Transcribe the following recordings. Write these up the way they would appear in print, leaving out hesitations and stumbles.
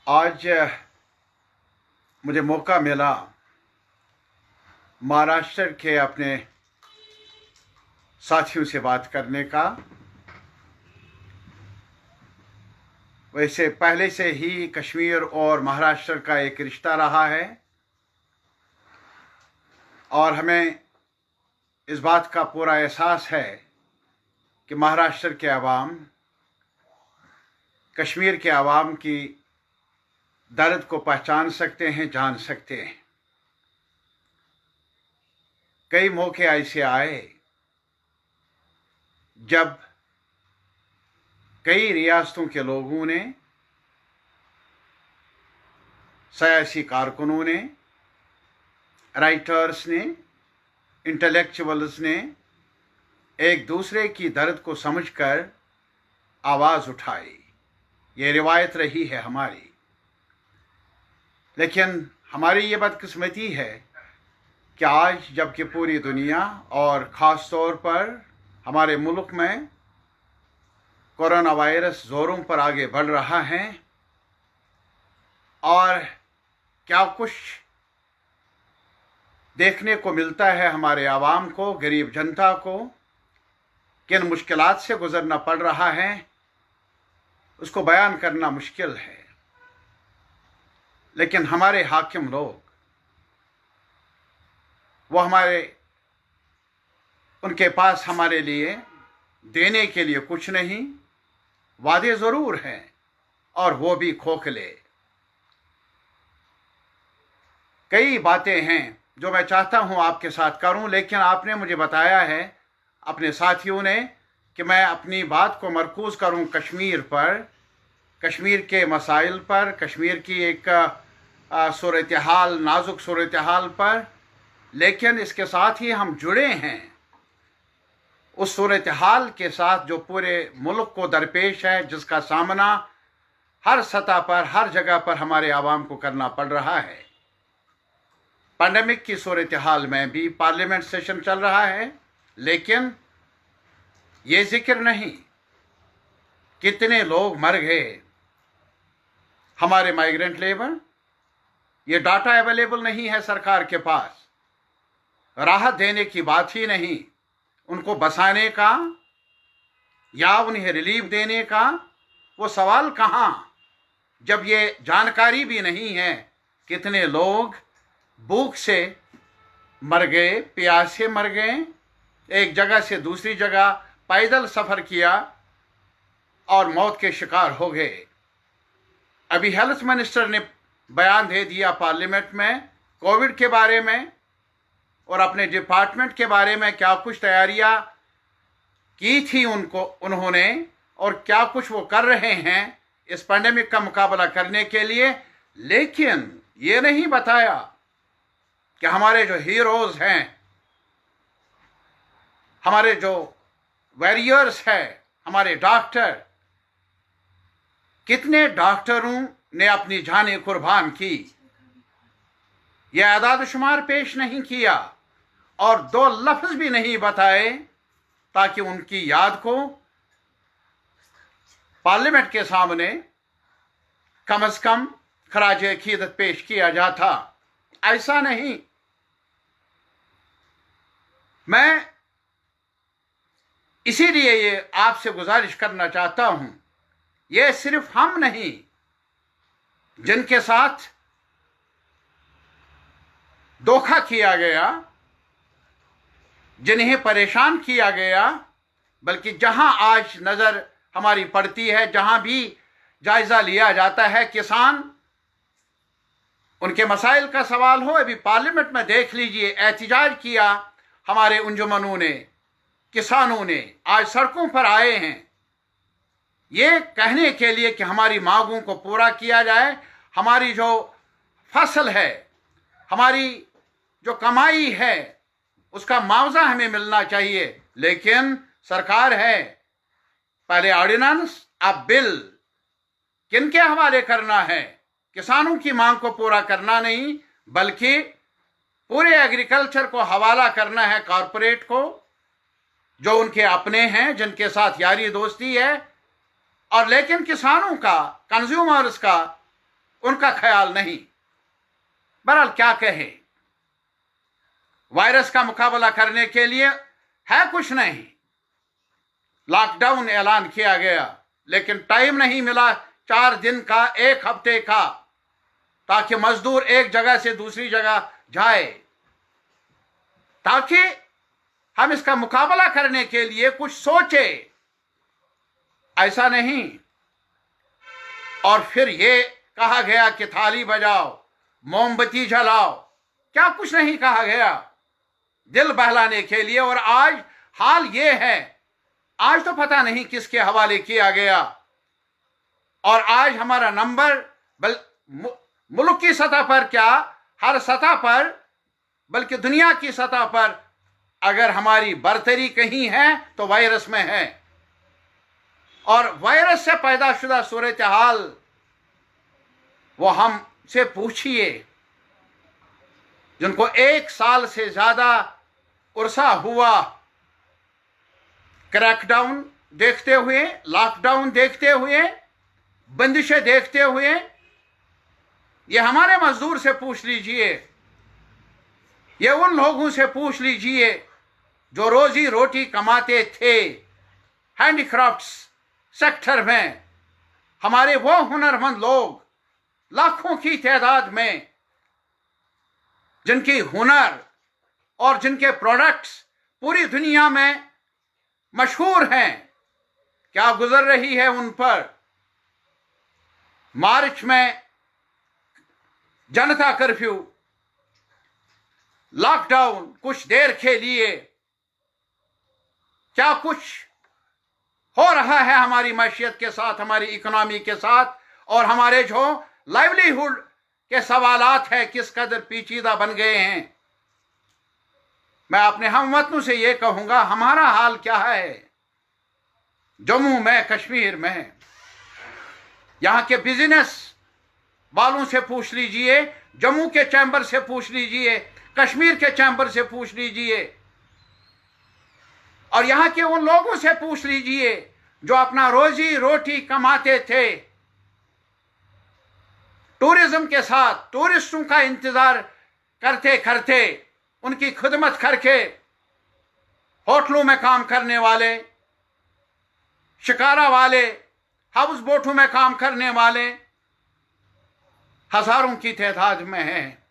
आज मुझे मौका मिला महाराष्ट्र के अपने साथियों से बात करने का। वैसे पहले से ही कश्मीर और महाराष्ट्र का एक रिश्ता रहा है और हमें इस बात का पूरा एहसास है कि महाराष्ट्र के अवाम कश्मीर के अवाम की दर्द को पहचान सकते हैं, जान सकते हैं। कई मौके ऐसे आए जब कई रियासतों के लोगों ने, सियासी कारकुनों ने, राइटर्स ने, इंटेलेक्चुअल्स ने एक दूसरे की दर्द को समझकर आवाज़ उठाई। ये रिवायत रही है हमारी। लेकिन हमारी ये बदकिस्मती है कि आज जबकि पूरी दुनिया और ख़ास तौर पर हमारे मुल्क में कोरोना वायरस ज़ोरों पर आगे बढ़ रहा है और क्या कुछ देखने को मिलता है हमारे आवाम को, गरीब जनता को, किन मुश्किलात से गुज़रना पड़ रहा है, उसको बयान करना मुश्किल है। लेकिन हमारे हाकिम लोग, वो उनके पास हमारे लिए देने के लिए कुछ नहीं, वादे ज़रूर हैं और वो भी खोखले। कई बातें हैं जो मैं चाहता हूं आपके साथ करूं, लेकिन आपने मुझे बताया है, अपने साथियों ने, कि मैं अपनी बात को मरकूज़ करूं कश्मीर पर, कश्मीर के मसाइल पर, कश्मीर की एक सूरत हाल, नाजुक सूरत हाल पर। लेकिन इसके साथ ही हम जुड़े हैं उस सूरत हाल के साथ जो पूरे मुल्क को दरपेश है, जिसका सामना हर सतह पर, हर जगह पर हमारे आवाम को करना पड़ रहा है। पैंडेमिक की सूरत हाल में भी पार्लियामेंट सेशन चल रहा है, लेकिन ये जिक्र नहीं कितने लोग मर गए। हमारे माइग्रेंट लेबर, ये डाटा अवेलेबल नहीं है सरकार के पास। राहत देने की बात ही नहीं, उनको बसाने का या उन्हें रिलीफ देने का वो सवाल कहाँ, जब ये जानकारी भी नहीं है कितने लोग भूख से मर गए, प्यास से मर गए, एक जगह से दूसरी जगह पैदल सफ़र किया और मौत के शिकार हो गए। अभी हेल्थ मिनिस्टर ने बयान दे दिया पार्लियामेंट में कोविड के बारे में और अपने डिपार्टमेंट के बारे में क्या कुछ तैयारियां की थी उन्होंने और क्या कुछ वो कर रहे हैं इस पैंडेमिक का मुकाबला करने के लिए। लेकिन ये नहीं बताया कि हमारे जो हीरोज हैं, हमारे जो वॉरियर्स हैं, हमारे डॉक्टर, कितने डॉक्टरों ने अपनी जानें कुर्बान की, यह आदाद शुमार पेश नहीं किया और दो लफ्ज भी नहीं बताए ताकि उनकी याद को पार्लियामेंट के सामने कम से कम खराज अकीदत पेश किया जाता। ऐसा नहीं। मैं इसीलिए ये आपसे गुजारिश करना चाहता हूं, ये सिर्फ हम नहीं जिनके साथ धोखा किया गया, जिन्हें परेशान किया गया, बल्कि जहां आज नज़र हमारी पड़ती है, जहां भी जायज़ा लिया जाता है किसान, उनके मसाइल का सवाल हो। अभी पार्लियामेंट में देख लीजिए, एहतजाज किया हमारे अंजुमनों ने, किसानों ने आज सड़कों पर आए हैं ये कहने के लिए कि हमारी मांगों को पूरा किया जाए, हमारी जो फसल है, हमारी जो कमाई है, उसका मुआवजा हमें मिलना चाहिए। लेकिन सरकार है, पहले ऑर्डिनेंस, अब बिल, किनके हवाले करना है? किसानों की मांग को पूरा करना नहीं, बल्कि पूरे एग्रीकल्चर को हवाला करना है कॉरपोरेट को, जो उनके अपने हैं, जिनके साथ यारी दोस्ती है। और लेकिन किसानों का, कंज्यूमर्स का उनका ख्याल नहीं। बहरहाल क्या कहे, वायरस का मुकाबला करने के लिए है कुछ नहीं। लॉकडाउन ऐलान किया गया, लेकिन टाइम नहीं मिला 4 दिन का, 1 हफ्ते का, ताकि मजदूर एक जगह से दूसरी जगह जाए, ताकि हम इसका मुकाबला करने के लिए कुछ सोचे। ऐसा नहीं। और फिर ये कहा गया कि थाली बजाओ, मोमबत्ती जलाओ, क्या कुछ नहीं कहा गया दिल बहलाने के लिए। और आज हाल ये है, आज तो पता नहीं किसके हवाले किया गया। और आज हमारा नंबर मुल्क की सतह पर क्या, हर सतह पर, बल्कि दुनिया की सतह पर अगर हमारी बरतरी कहीं है तो वायरस में है। और वायरस से पैदाशुदा सूरत हाल वो हमसे पूछिए, जिनको 1 साल से ज्यादा उर्सा हुआ क्रैकडाउन देखते हुए, लॉकडाउन देखते हुए, बंदिशें देखते हुए। ये हमारे मजदूर से पूछ लीजिए, ये उन लोगों से पूछ लीजिए जो रोजी रोटी कमाते थे हैंडीक्राफ्ट्स सेक्टर में। हमारे वो हुनरमंद लोग लाखों की तादाद में, जिनकी हुनर और जिनके प्रोडक्ट्स पूरी दुनिया में मशहूर हैं, क्या गुजर रही है उन पर। मार्च में जनता कर्फ्यू, लॉकडाउन, कुछ देर के लिए क्या कुछ हो रहा है हमारी मैशियत के साथ, हमारी इकोनॉमी के साथ, और हमारे जो लाइवलीहुड के सवालात है किस कदर पेचीदा बन गए हैं। मैं अपने हमवतनों से यह कहूंगा, हमारा हाल क्या है जम्मू में, कश्मीर में। यहां के बिजनेस वालों से पूछ लीजिए, जम्मू के चैंबर से पूछ लीजिए, कश्मीर के चैंबर से पूछ लीजिए, और यहां के उन लोगों से पूछ लीजिए जो अपना रोजी रोटी कमाते थे टूरिज्म के साथ, टूरिस्टों का इंतजार करते करते, उनकी खिदमत करके, होटलों में काम करने वाले, शिकारा वाले, हाउस बोटों में काम करने वाले हजारों की तादाद में हैं।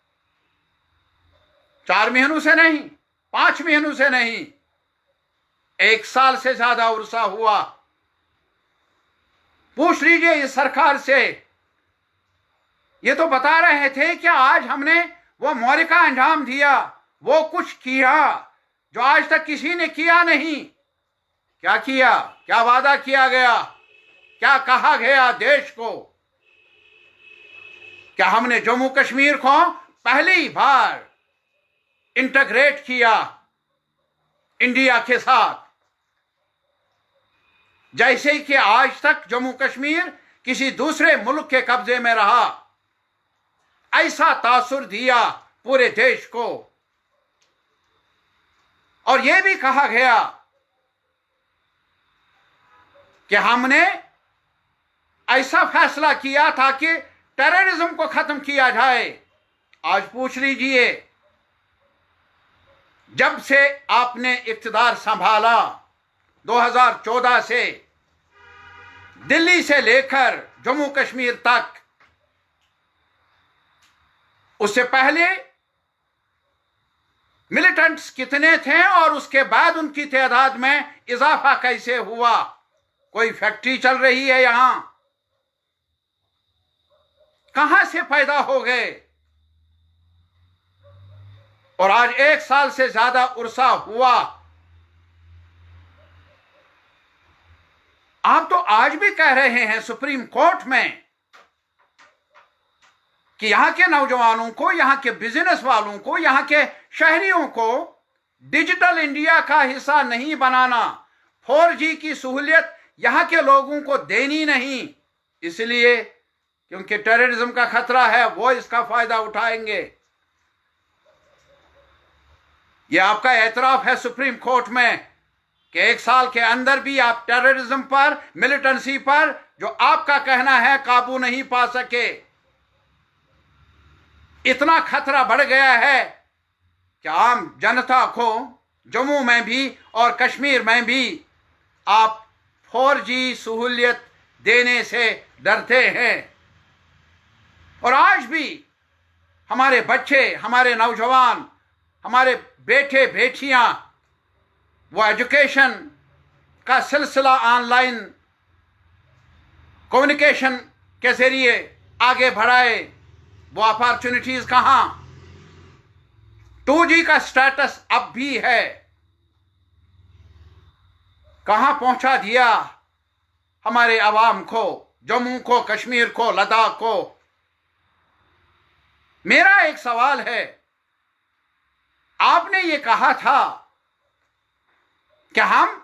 4 महीनों से नहीं, 5 महीनों से नहीं, 1 साल से ज्यादा उर्सा हुआ। पूछ लीजिए इस सरकार से। ये तो बता रहे थे कि आज हमने वो मोरिका अंजाम दिया, वो कुछ किया जो आज तक किसी ने किया नहीं। क्या किया, क्या वादा किया गया, क्या कहा गया देश को? क्या हमने जम्मू कश्मीर को पहली बार इंटीग्रेट किया इंडिया के साथ, जैसे कि आज तक जम्मू कश्मीर किसी दूसरे मुल्क के कब्जे में रहा, ऐसा तासुर दिया पूरे देश को। और यह भी कहा गया कि हमने ऐसा फैसला किया था कि टेररिज्म को खत्म किया जाए। आज पूछ लीजिए, जब से आपने इख्तिदार संभाला 2014 से, दिल्ली से लेकर जम्मू कश्मीर तक, उससे पहले मिलिटेंट्स कितने थे और उसके बाद उनकी तादाद में इजाफा कैसे हुआ? कोई फैक्ट्री चल रही है यहां? कहां से पैदा हो गए? और आज 1 साल से ज्यादा उर्सा हुआ। आप तो आज भी कह रहे हैं सुप्रीम कोर्ट में कि यहां के नौजवानों को, यहां के बिजनेस वालों को, यहां के शहरियों को डिजिटल इंडिया का हिस्सा नहीं बनाना, 4G की सहूलियत यहां के लोगों को देनी नहीं, इसलिए क्योंकि टेररिज्म का खतरा है, वो इसका फायदा उठाएंगे। यह आपका एतराफ है सुप्रीम कोर्ट में कि 1 साल के अंदर भी आप टेररिज्म पर, मिलिटेंसी पर, जो आपका कहना है, काबू नहीं पा सके। इतना खतरा बढ़ गया है कि आम जनता को जम्मू में भी और कश्मीर में भी आप 4G सहूलियत देने से डरते हैं। और आज भी हमारे बच्चे, हमारे नौजवान, हमारे बेटे बेटियां वो एजुकेशन का सिलसिला ऑनलाइन कम्युनिकेशन के जरिए आगे बढ़ाए, वो अपॉर्चुनिटीज कहां? 2G का स्टेटस अब भी है, कहां पहुंचा दिया हमारे अवाम को, जम्मू को, कश्मीर को, लद्दाख को। मेरा एक सवाल है, आपने ये कहा था कि हम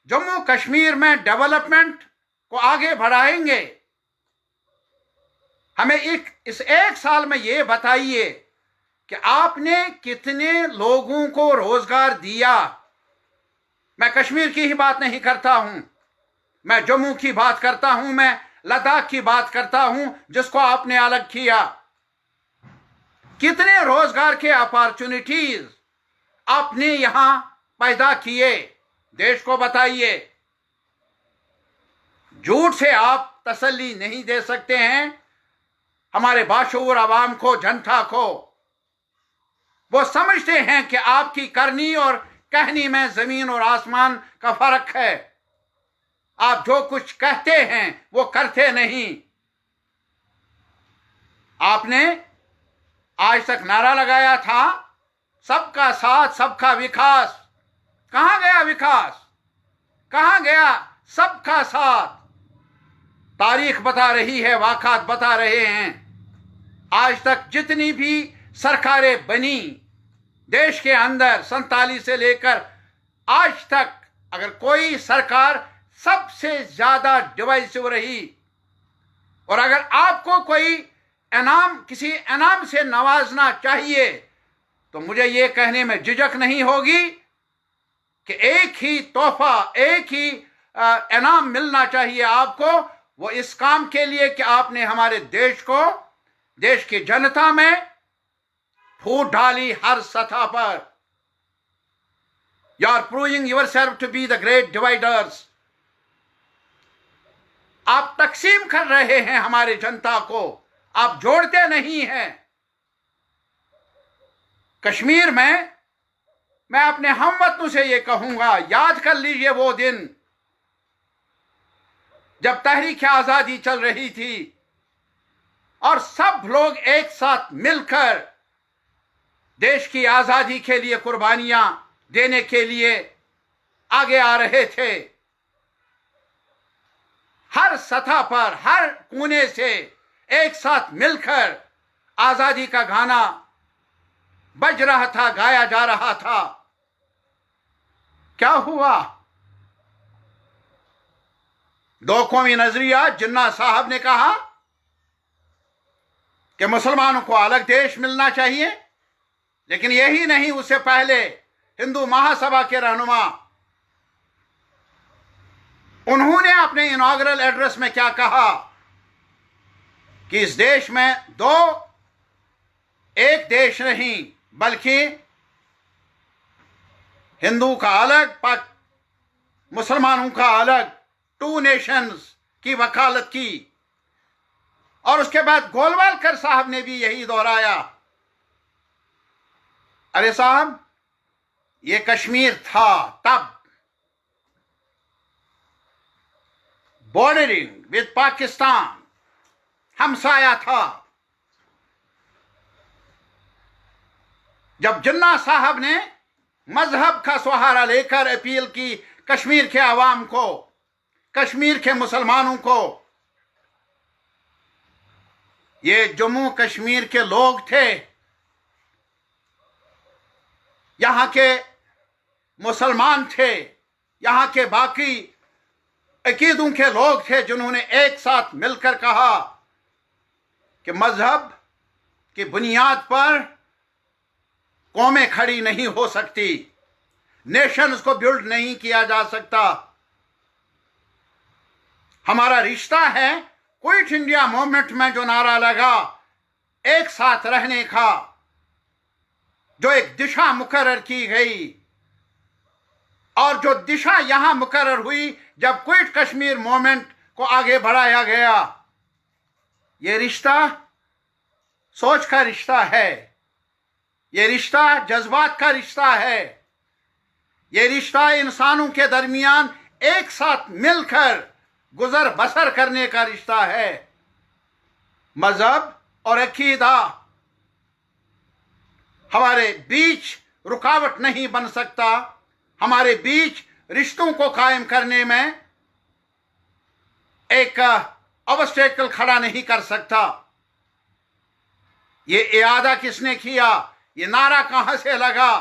जम्मू कश्मीर में डेवलपमेंट को आगे बढ़ाएंगे। हमें इस एक साल में ये बताइए कि आपने कितने लोगों को रोजगार दिया। मैं कश्मीर की ही बात नहीं करता हूं, मैं जम्मू की बात करता हूं, मैं लद्दाख की बात करता हूं जिसको आपने अलग किया। कितने रोजगार के अपॉर्चुनिटीज आपने यहां पैदा किए, देश को बताइए। झूठ से आप तसल्ली नहीं दे सकते हैं हमारे बाशऊर आवाम को, जनता को। वो समझते हैं कि आपकी करनी और कहनी में जमीन और आसमान का फर्क है। आप जो कुछ कहते हैं वो करते नहीं। आपने आज तक नारा लगाया था सबका साथ सबका विकास। कहां गया विकास? कहां गया सबका साथ? तारीख बता रही है, वाक़ात बता रहे हैं, आज तक जितनी भी सरकारें बनी देश के अंदर 47 से लेकर आज तक, अगर कोई सरकार सबसे ज्यादा डिवाइसिव रही, और अगर आपको कोई इनाम, किसी इनाम से नवाजना चाहिए तो मुझे ये कहने में झिझक नहीं होगी कि एक ही तोहफा, एक ही इनाम मिलना चाहिए आपको, वो इस काम के लिए कि आपने हमारे देश को, देश की जनता में फूट डाली हर सतह पर। You are proving yourself to be the great dividers. आप तकसीम कर रहे हैं हमारी जनता को, आप जोड़ते नहीं हैं। कश्मीर में मैं अपने हमवतनों से ये कहूंगा, याद कर लीजिए वो दिन जब तहरीक आजादी चल रही थी और सब लोग एक साथ मिलकर देश की आजादी के लिए कुर्बानियां देने के लिए आगे आ रहे थे। हर सतह पर, हर कोने से एक साथ मिलकर आजादी का गाना बज रहा था, गाया जा रहा था। क्या हुआ? दो कौमी नजरिया, जिन्ना साहब ने कहा कि मुसलमानों को अलग देश मिलना चाहिए, लेकिन यही नहीं, उससे पहले हिंदू महासभा के रहनुमा, उन्होंने अपने इनॉग्रल एड्रेस में क्या कहा कि इस देश में एक देश नहीं बल्कि हिंदू का अलग, मुसलमानों का अलग, 2 नेशंस की वकालत की। और उसके बाद गोलवालकर साहब ने भी यही दोहराया। अरे साहब, ये कश्मीर था तब, बॉर्डरिंग विद पाकिस्तान, हमसाया था। जब जिन्ना साहब ने मजहब का सहारा लेकर अपील की कश्मीर के अवाम को, कश्मीर के मुसलमानों को, ये जम्मू कश्मीर के लोग थे, यहां के मुसलमान थे, यहां के बाकी अकीदों के लोग थे, जिन्होंने एक साथ मिलकर कहा कि मजहब की बुनियाद पर कौमें खड़ी नहीं हो सकती, नेशंस को बिल्ड नहीं किया जा सकता। हमारा रिश्ता है, क्विट इंडिया मूवमेंट में जो नारा लगा एक साथ रहने का जो एक दिशा मुकर्रर की गई, और जो दिशा यहां मुकर्रर हुई जब क्विट कश्मीर मूवमेंट को आगे बढ़ाया गया, ये रिश्ता सोच का रिश्ता है, ये रिश्ता जज्बात का रिश्ता है, ये रिश्ता इंसानों के दरमियान एक साथ मिलकर गुजर बसर करने का रिश्ता है। मजहब और अकीदा हमारे बीच रुकावट नहीं बन सकता, हमारे बीच रिश्तों को कायम करने में एक ऑब्स्टेकल खड़ा नहीं कर सकता। ये इरादा किसने किया, ये नारा कहां से लगा?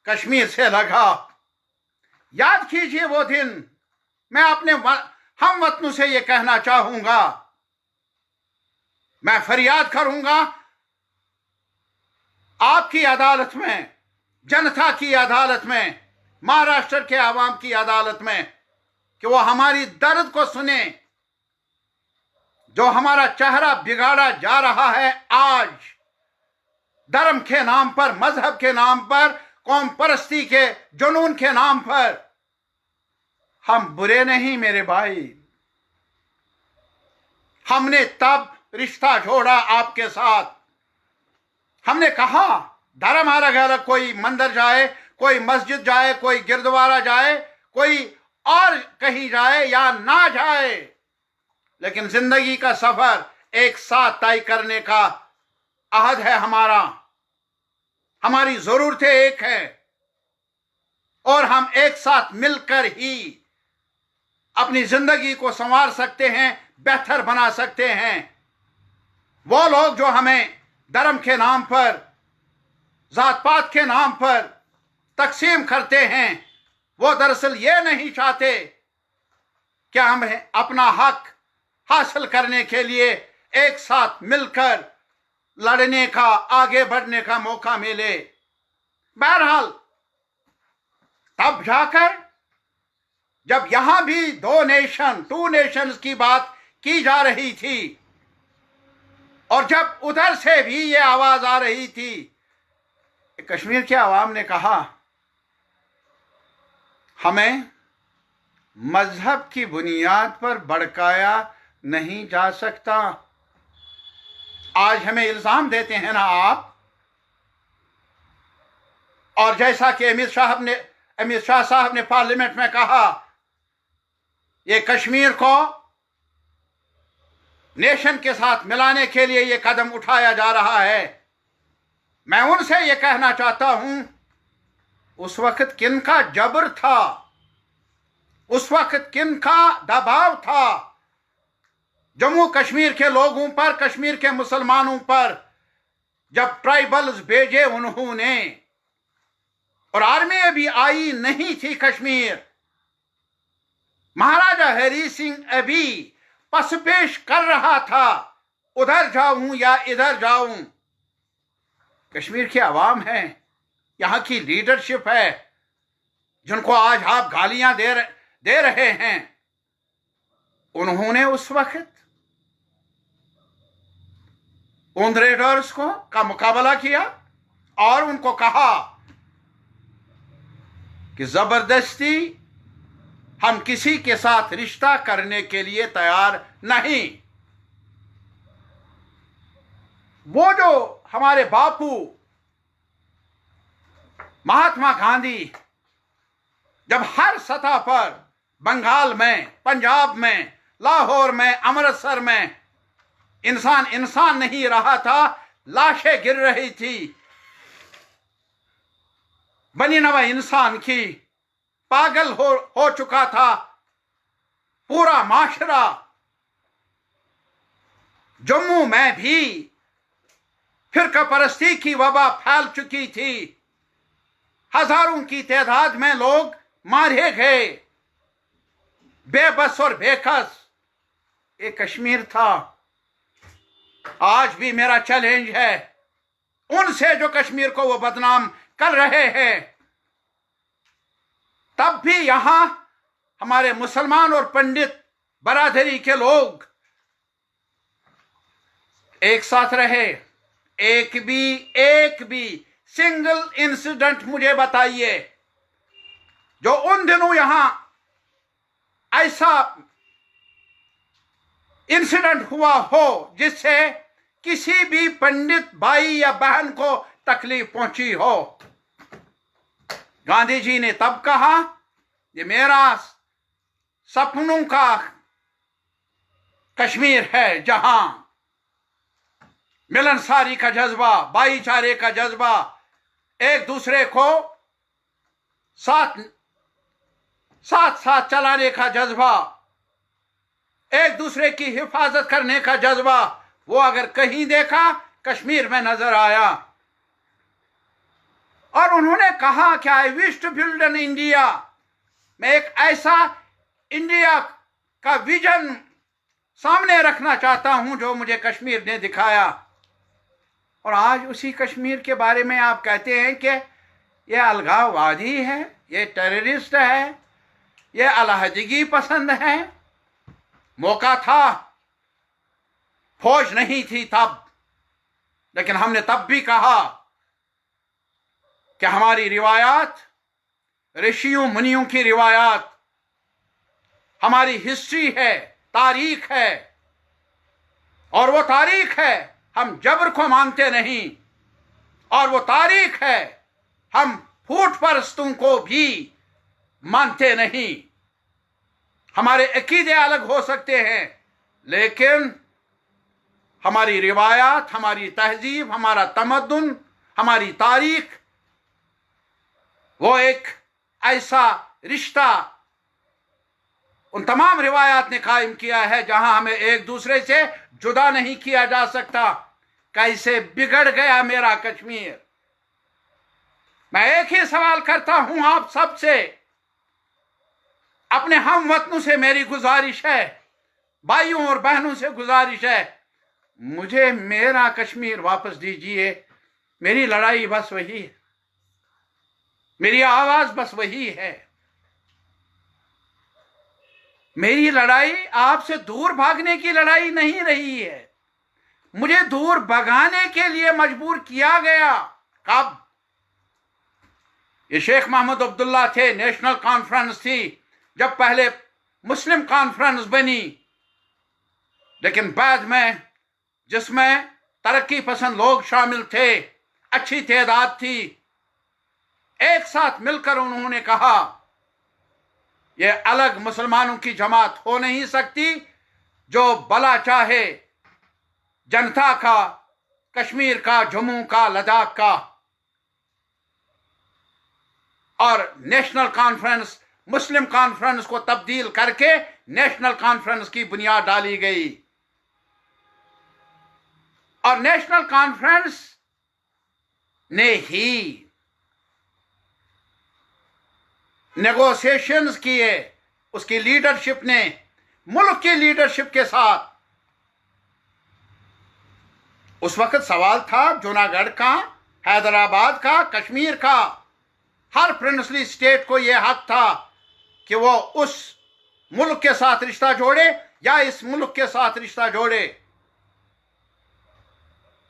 कश्मीर से लगा। याद कीजिए वो दिन। मैं अपने हम वतनों से ये कहना चाहूंगा, मैं फरियाद करूंगा आपकी अदालत में, जनता की अदालत में, महाराष्ट्र के आवाम की अदालत में, कि वो हमारी दर्द को सुने। जो हमारा चेहरा बिगाड़ा जा रहा है आज, धर्म के नाम पर, मजहब के नाम पर, कौम परस्ती के जुनून के नाम पर। हम बुरे नहीं मेरे भाई, हमने तब रिश्ता जोड़ा आपके साथ। हमने कहा धर्म अलग अलग, कोई मंदिर जाए, कोई मस्जिद जाए, कोई गुरुद्वारा जाए, कोई और कहीं जाए या ना जाए, लेकिन जिंदगी का सफर एक साथ तय करने का अहद है हमारा। हमारी जरूरतें एक है और हम एक साथ मिलकर ही अपनी जिंदगी को संवार सकते हैं, बेहतर बना सकते हैं। वो लोग जो हमें धर्म के नाम पर, जात पात के नाम पर तकसीम करते हैं, वो दरअसल ये नहीं चाहते कि हम अपना हक हासिल करने के लिए एक साथ मिलकर लड़ने का, आगे बढ़ने का मौका मिले। बहरहाल तब जाकर जब यहां भी टू नेशंस की बात की जा रही थी, और जब उधर से भी ये आवाज आ रही थी, कश्मीर के आवाम ने कहा हमें मजहब की बुनियाद पर भड़काया नहीं जा सकता। आज हमें इल्जाम देते हैं ना आप, और जैसा कि अमित शाह साहब ने पार्लियामेंट में कहा, ये कश्मीर को नेशन के साथ मिलाने के लिए ये कदम उठाया जा रहा है। मैं उनसे ये कहना चाहता हूं, उस वक्त किनका जबर था, उस वक्त किनका दबाव था जम्मू कश्मीर के लोगों पर, कश्मीर के मुसलमानों पर, जब ट्राइबल्स भेजे उन्होंने, और आर्मी भी आई नहीं थी कश्मीर। महाराजा हरी सिंह अभी पसपेश कर रहा था, उधर जाऊं या इधर जाऊं। कश्मीर के आवाम है, यहां की लीडरशिप है, जिनको आज आप गालियां दे रहे हैं, उन्होंने उस वक्त उन रेडर्स का मुकाबला किया और उनको कहा कि जबरदस्ती हम किसी के साथ रिश्ता करने के लिए तैयार नहीं। वो जो हमारे बापू महात्मा गांधी जब हर सतह पर, बंगाल में, पंजाब में, लाहौर में, अमृतसर में इंसान नहीं रहा था, लाशें गिर रही थी, बनी नवा इंसान की, पागल हो चुका था पूरा माशरा। जम्मू में भी फिरका परस्ती की वबा फैल चुकी थी, हजारों की तादाद में लोग मारे गए, बेबस और बेकस। ये कश्मीर था। आज भी मेरा चैलेंज है उनसे जो कश्मीर को वो बदनाम कर रहे हैं। तब भी यहां हमारे मुसलमान और पंडित बरादरी के लोग एक साथ रहे, एक भी सिंगल इंसिडेंट मुझे बताइए जो उन दिनों यहां ऐसा इंसिडेंट हुआ हो जिससे किसी भी पंडित भाई या बहन को तकलीफ पहुंची हो। गांधी जी ने तब कहा, ये मेरा सपनों का कश्मीर है जहां मिलनसारी का जज्बा, भाईचारे का जज्बा, एक दूसरे को साथ चलाने का जज्बा, एक दूसरे की हिफाजत करने का जज्बा, वो अगर कहीं देखा कश्मीर में नजर आया। और उन्होंने कहा कि I wish to build an India, मैं एक ऐसा इंडिया का विजन सामने रखना चाहता हूं जो मुझे कश्मीर ने दिखाया। और आज उसी कश्मीर के बारे में आप कहते हैं कि यह अलगाववादी है, ये टेररिस्ट है, ये अलहदगी पसंद है। मौका था, फौज नहीं थी तब, लेकिन हमने तब भी कहा कि हमारी रिवायात, ऋषियों मुनियों की रिवायात, हमारी हिस्ट्री है, तारीख है, और वो तारीख है हम जबर को मानते नहीं, और वो तारीख है हम फूट परस्तों को भी मानते नहीं। हमारे अकीदे अलग हो सकते हैं, लेकिन हमारी रिवायात, हमारी तहजीब, हमारा तमद्दुन, हमारी तारीख, वो एक ऐसा रिश्ता उन तमाम रिवायात ने कायम किया है जहां हमें एक दूसरे से जुदा नहीं किया जा सकता। कैसे बिगड़ गया मेरा कश्मीर। मैं एक ही सवाल करता हूं आप सबसे, अपने हम वतनों से मेरी गुजारिश है, भाइयों और बहनों से गुजारिश है, मुझे मेरा कश्मीर वापस दीजिए। मेरी लड़ाई बस वही है, मेरी आवाज बस वही है। मेरी लड़ाई आपसे दूर भागने की लड़ाई नहीं रही है, मुझे दूर भगाने के लिए मजबूर किया गया। कब? ये शेख मोहम्मद अब्दुल्ला थे, नेशनल कॉन्फ्रेंस थी, जब पहले मुस्लिम कॉन्फ्रेंस बनी, लेकिन बाद में जिसमें तरक्की पसंद लोग शामिल थे, अच्छी तादाद थी, एक साथ मिलकर उन्होंने कहा ये अलग मुसलमानों की जमात हो नहीं सकती जो भला चाहे जनता का, कश्मीर का, जम्मू का, लद्दाख का। और नेशनल कॉन्फ्रेंस, मुस्लिम कॉन्फ्रेंस को तब्दील करके नेशनल कॉन्फ्रेंस की बुनियाद डाली गई। और नेशनल कॉन्फ्रेंस ने ही नेगोशिएशंस किए, उसकी लीडरशिप ने मुल्क की लीडरशिप के साथ। उस वक्त सवाल था जूनागढ़ का, हैदराबाद का, कश्मीर का, हर प्रिंसली स्टेट को यह हक था कि वो उस मुल्क के साथ रिश्ता जोड़े या इस मुल्क के साथ रिश्ता जोड़े।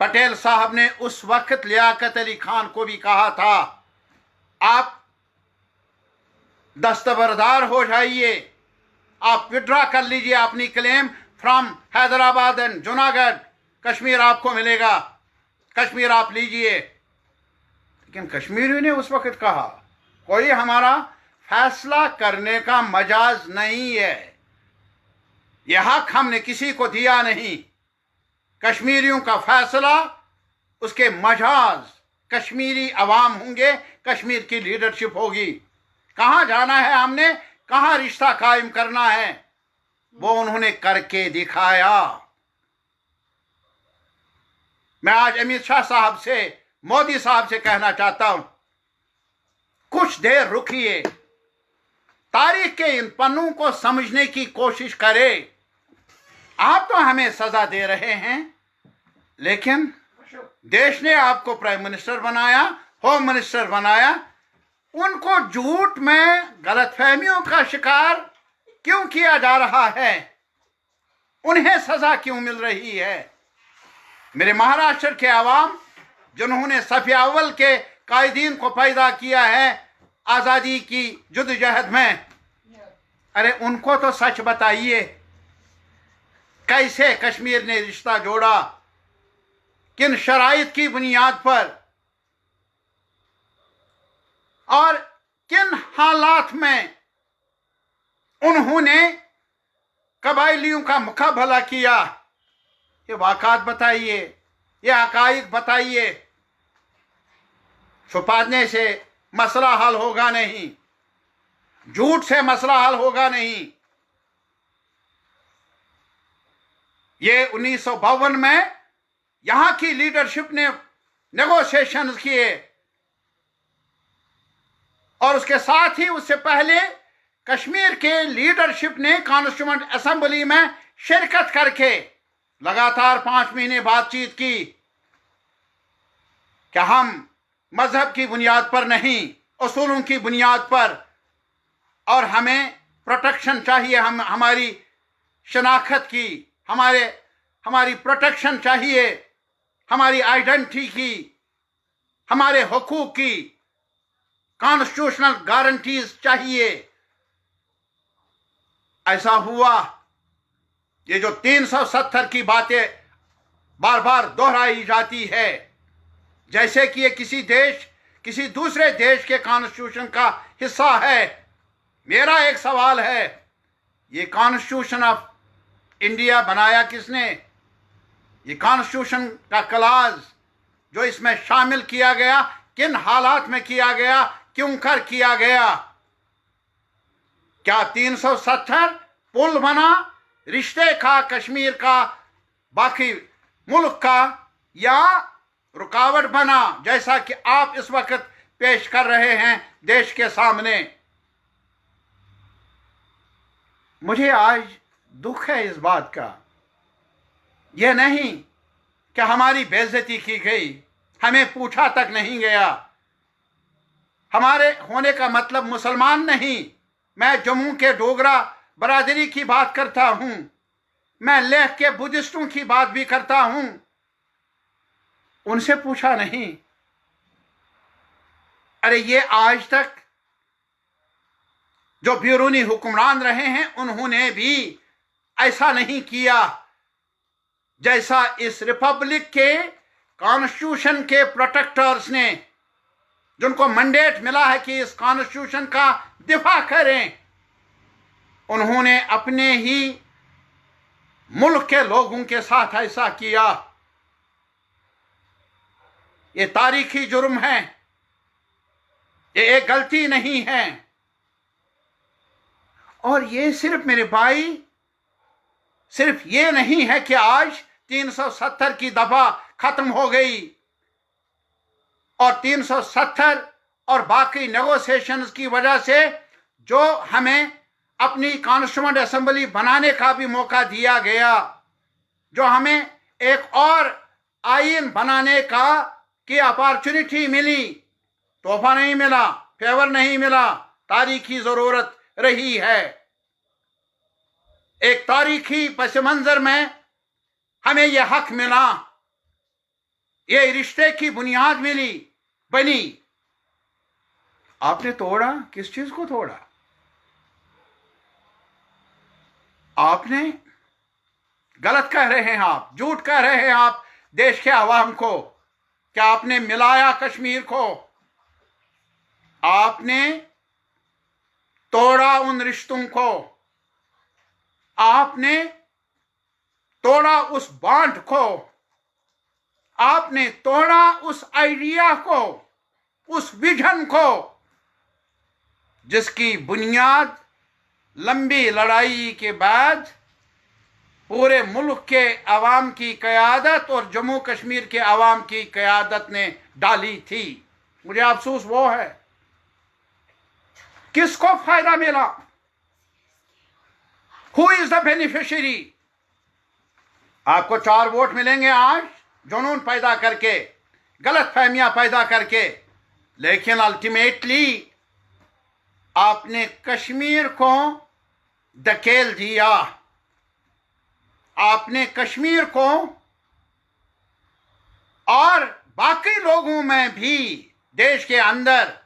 पटेल साहब ने उस वक्त लियाकत अली खान को भी कहा था, आप दस्तबरदार हो जाइए, आप विड्रॉ कर लीजिए अपनी claim from Hyderabad and Junagadh, Kashmir आपको मिलेगा, कश्मीर आप लीजिए। लेकिन कश्मीरियों ने उस वक्त कहा कोई हमारा फैसला करने का मजाज नहीं है, यह हक हमने किसी को दिया नहीं। कश्मीरियों का फैसला, उसके मजाज कश्मीरी अवाम होंगे, कश्मीर की लीडरशिप होगी। कहां जाना है हमने, कहां रिश्ता कायम करना है, वो उन्होंने करके दिखाया। मैं आज अमित शाह साहब से, मोदी साहब से कहना चाहता हूं, कुछ देर रुकिए, तारीख के इन पन्नों को समझने की कोशिश करें। आप तो हमें सजा दे रहे हैं, लेकिन देश ने आपको प्राइम मिनिस्टर बनाया, होम मिनिस्टर बनाया, उनको झूठ में गलतफहमियों का शिकार क्यों किया जा रहा है? उन्हें सजा क्यों मिल रही है? मेरे महाराष्ट्र के अवाम जिन्होंने सफ़े अव्वल के कायदीन को पैदा किया है आज़ादी की जद्दोजहद में, अरे उनको तो सच बताइए, कैसे कश्मीर ने रिश्ता जोड़ा, किन शराइत की बुनियाद पर और किन हालात में उन्होंने कबायलियों का मुकाबला किया। ये वाक़ात बताइए, ये हक़ाइक़ बताइए। छुपाने से मसला हल होगा नहीं, झूठ से मसला हल होगा नहीं। ये 1952 में यहां की लीडरशिप ने नेगोशिएशन किए और उसके साथ ही उससे पहले कश्मीर के लीडरशिप ने कॉन्स्टिट्यूएंट असेंबली में शिरकत करके लगातार 5 महीने बातचीत की कि हम मजहब की बुनियाद पर नहीं, उसूलों की बुनियाद पर, और हमें प्रोटेक्शन चाहिए, हम हमारी शनाख्त की, हमारी प्रोटेक्शन चाहिए, हमारी आइडेंटिटी की, हमारे हुकूक की कॉन्स्टिट्यूशनल गारंटीज चाहिए। ऐसा हुआ। ये जो 370 की बातें बार बार दोहराई जाती है जैसे कि ये किसी दूसरे देश के कॉन्स्टिट्यूशन का हिस्सा है। मेरा एक सवाल है, ये कॉन्स्टिट्यूशन ऑफ इंडिया बनाया किसने? ये कॉन्स्टिट्यूशन का क्लाज जो इसमें शामिल किया गया, किन हालात में किया गया, क्यों कर किया गया? क्या 370 पुल बना रिश्ते का, कश्मीर का बाकी मुल्क का, या रुकावट बना जैसा कि आप इस वक्त पेश कर रहे हैं देश के सामने? मुझे आज दुख है इस बात का। यह नहीं कि हमारी बेइज्जती की गई, हमें पूछा तक नहीं गया। हमारे होने का मतलब मुसलमान नहीं। मैं जम्मू के डोगरा बरादरी की बात करता हूं, मैं लेह के बुद्धिस्टों की बात भी करता हूं, उनसे पूछा नहीं। अरे ये आज तक जो बैरूनी हुक्मरान रहे हैं उन्होंने भी ऐसा नहीं किया जैसा इस रिपब्लिक के कॉन्स्टिट्यूशन के प्रोटेक्टर्स ने, जिनको मैंडेट मिला है कि इस कॉन्स्टिट्यूशन का दिफा करें, उन्होंने अपने ही मुल्क के लोगों के साथ ऐसा किया। ये तारीखी जुर्म है, ये एक गलती नहीं है। और ये सिर्फ मेरे भाई, सिर्फ ये नहीं है कि आज 370 की दफा खत्म हो गई और 370 और बाकी नेगोशिएशंस की वजह से जो हमें अपनी कॉन्स्टिट्यूएंट असेंबली बनाने का भी मौका दिया गया, जो हमें एक और आइन बनाने की अपॉर्चुनिटी मिली, तोहफा नहीं मिला, फेवर नहीं मिला, तारीखी जरूरत रही है। एक तारीखी पस मंजर में हमें यह हक मिला, ये रिश्ते की बुनियाद बनी। आपने तोड़ा, किस चीज को तोड़ा? आपने गलत कह रहे हैं, आप झूठ कह रहे हैं आप देश के अवाम को। क्या आपने मिलाया कश्मीर को? आपने तोड़ा उन रिश्तों को, आपने तोड़ा उस बांध को, आपने तोड़ा उस आइडिया को, उस विजन को जिसकी बुनियाद लंबी लड़ाई के बाद पूरे मुल्क के अवाम की क़यादत और जम्मू कश्मीर के अवाम की क़यादत ने डाली थी। मुझे अफसोस वो है, किसको फायदा मिला? Who is the beneficiary? आपको 4 वोट मिलेंगे आज जुनून पैदा करके, गलत फहमियां पैदा करके, लेकिन अल्टीमेटली आपने कश्मीर को धकेल दिया। आपने कश्मीर को और बाकी लोगों में भी देश के अंदर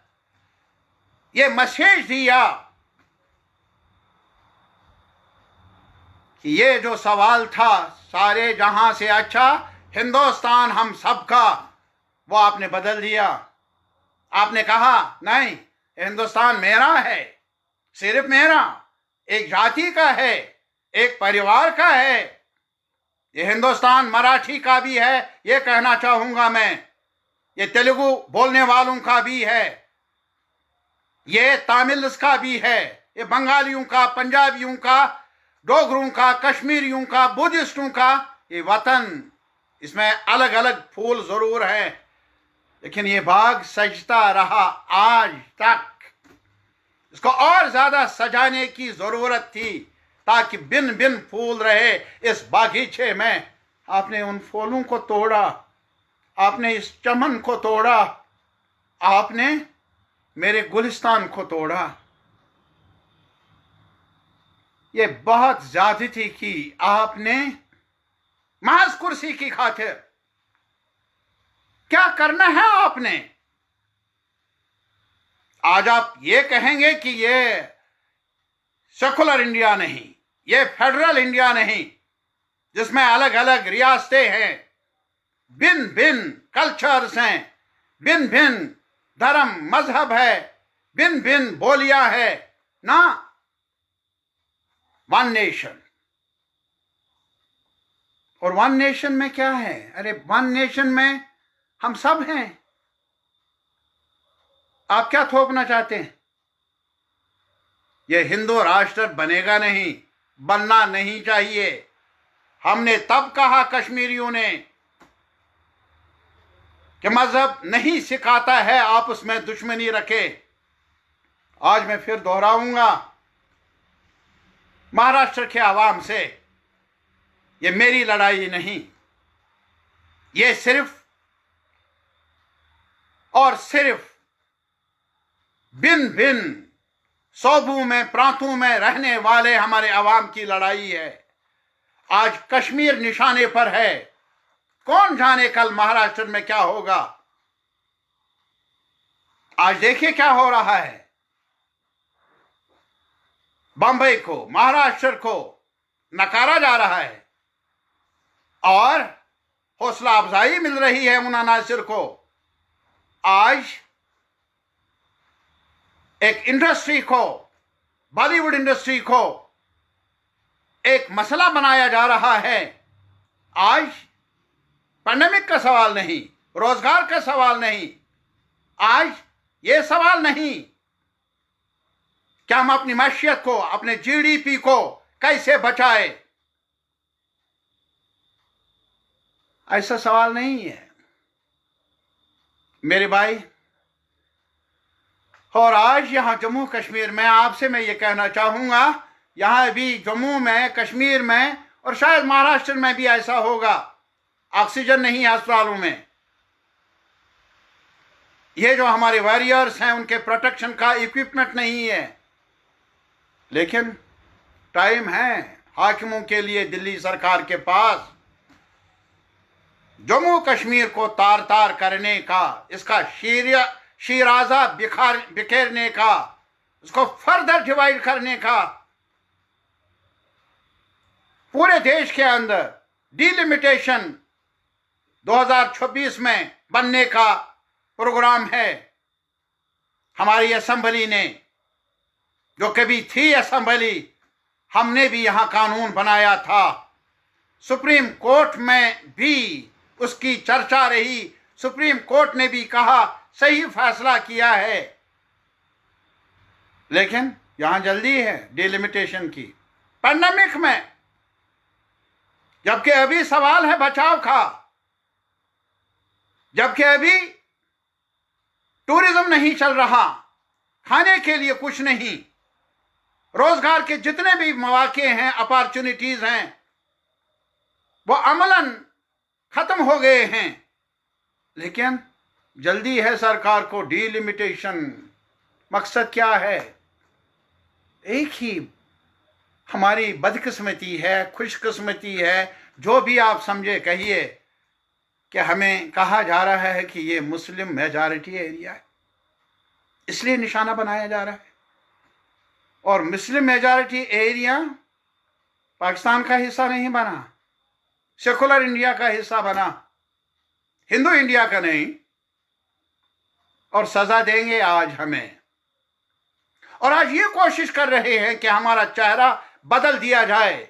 ये मैसेज दिया कि ये जो सवाल था सारे जहां से अच्छा हिंदुस्तान हम सबका, वो आपने बदल दिया। आपने कहा नहीं, हिंदुस्तान मेरा है, सिर्फ मेरा, एक जाति का है, एक परिवार का है। ये हिंदुस्तान मराठी का भी है, ये कहना चाहूंगा मैं, ये तेलुगु बोलने वालों का भी है, ये तमिल्स का भी है, ये बंगालियों का, पंजाबियों का, डोगरों का, कश्मीरियों का, बुद्धिस्टों का ये वतन। इसमें अलग अलग फूल जरूर है, लेकिन ये बाग सजता रहा आज तक। इसको और ज्यादा सजाने की जरूरत थी ताकि बिन बिन फूल रहे इस बागीचे में। आपने उन फूलों को तोड़ा, आपने इस चमन को तोड़ा, आपने मेरे गुलिस्तान को तोड़ा। ये बहुत ज्यादती की आपने महज कुर्सी की खातिर। क्या करना है आपने? आज आप ये कहेंगे कि ये सेकुलर इंडिया नहीं, ये फेडरल इंडिया नहीं, जिसमें अलग अलग रियासतें हैं, भिन्न भिन्न कल्चर्स हैं, भिन्न भिन्न धर्म मजहब है, भिन्न भिन्न बोलियां है ना। One nation. और वन नेशन में क्या है? अरे वन नेशन में हम सब हैं। आप क्या थोपना चाहते हैं? यह हिंदू राष्ट्र बनेगा नहीं, बनना नहीं चाहिए। हमने तब कहा कश्मीरियों ने कि मजहब नहीं सिखाता है आपस में दुश्मनी रखे। आज मैं फिर दोहराऊंगा, महाराष्ट्र के आवाम से ये मेरी लड़ाई नहीं, ये सिर्फ और सिर्फ भिन्न भिन्न सूबों में, प्रांतों में रहने वाले हमारे आवाम की लड़ाई है। आज कश्मीर निशाने पर है, कौन जाने कल महाराष्ट्र में क्या होगा। आज देखिए क्या हो रहा है। बंबई को, महाराष्ट्र को नकारा जा रहा है और हौसला अफजाई मिल रही है उन अनासिर को। आज एक इंडस्ट्री को, बॉलीवुड इंडस्ट्री को एक मसला बनाया जा रहा है। आज पैंडेमिक का सवाल नहीं, रोजगार का सवाल नहीं, आज ये सवाल नहीं कि हम अपनी मैशियत को, अपने जीडीपी को कैसे बचाए, ऐसा सवाल नहीं है मेरे भाई। और आज यहां जम्मू कश्मीर में आपसे मैं ये कहना चाहूंगा, यहां भी जम्मू में, कश्मीर में और शायद महाराष्ट्र में भी ऐसा होगा, ऑक्सीजन नहीं है अस्पतालों में। ये जो हमारे वॉरियर्स हैं उनके प्रोटेक्शन का इक्विपमेंट नहीं है। लेकिन टाइम है हाकिमों के लिए दिल्ली सरकार के पास जम्मू कश्मीर को तार तार करने का, इसका शीराजा बिखेरने का, उसको फर्दर डिवाइड करने का। पूरे देश के अंदर डिलिमिटेशन 2026 में बनने का प्रोग्राम है। हमारी असेंबली ने, जो कभी थी असेंबली, हमने भी यहां कानून बनाया था। सुप्रीम कोर्ट में भी उसकी चर्चा रही, सुप्रीम कोर्ट ने भी कहा सही फैसला किया है। लेकिन यहां जल्दी है डिलिमिटेशन की, पैंडेमिक में, जबकि अभी सवाल है बचाव का, जबकि अभी टूरिज्म नहीं चल रहा, खाने के लिए कुछ नहीं, रोजगार के जितने भी मौके हैं, अपॉर्चुनिटीज हैं, वो अमलन खत्म हो गए हैं। लेकिन जल्दी है सरकार को डिलिमिटेशन। मकसद क्या है? एक ही हमारी बदकिस्मती है, खुशकिस्मती है, जो भी आप समझे कहिए, कि हमें कहा जा रहा है कि ये मुस्लिम मेजॉरिटी एरिया है, इसलिए निशाना बनाया जा रहा है। और मुस्लिम मेजॉरिटी एरिया पाकिस्तान का हिस्सा नहीं बना, सेकुलर इंडिया का हिस्सा बना, हिंदू इंडिया का नहीं। और सजा देंगे आज हमें। और आज ये कोशिश कर रहे हैं कि हमारा चेहरा बदल दिया जाए।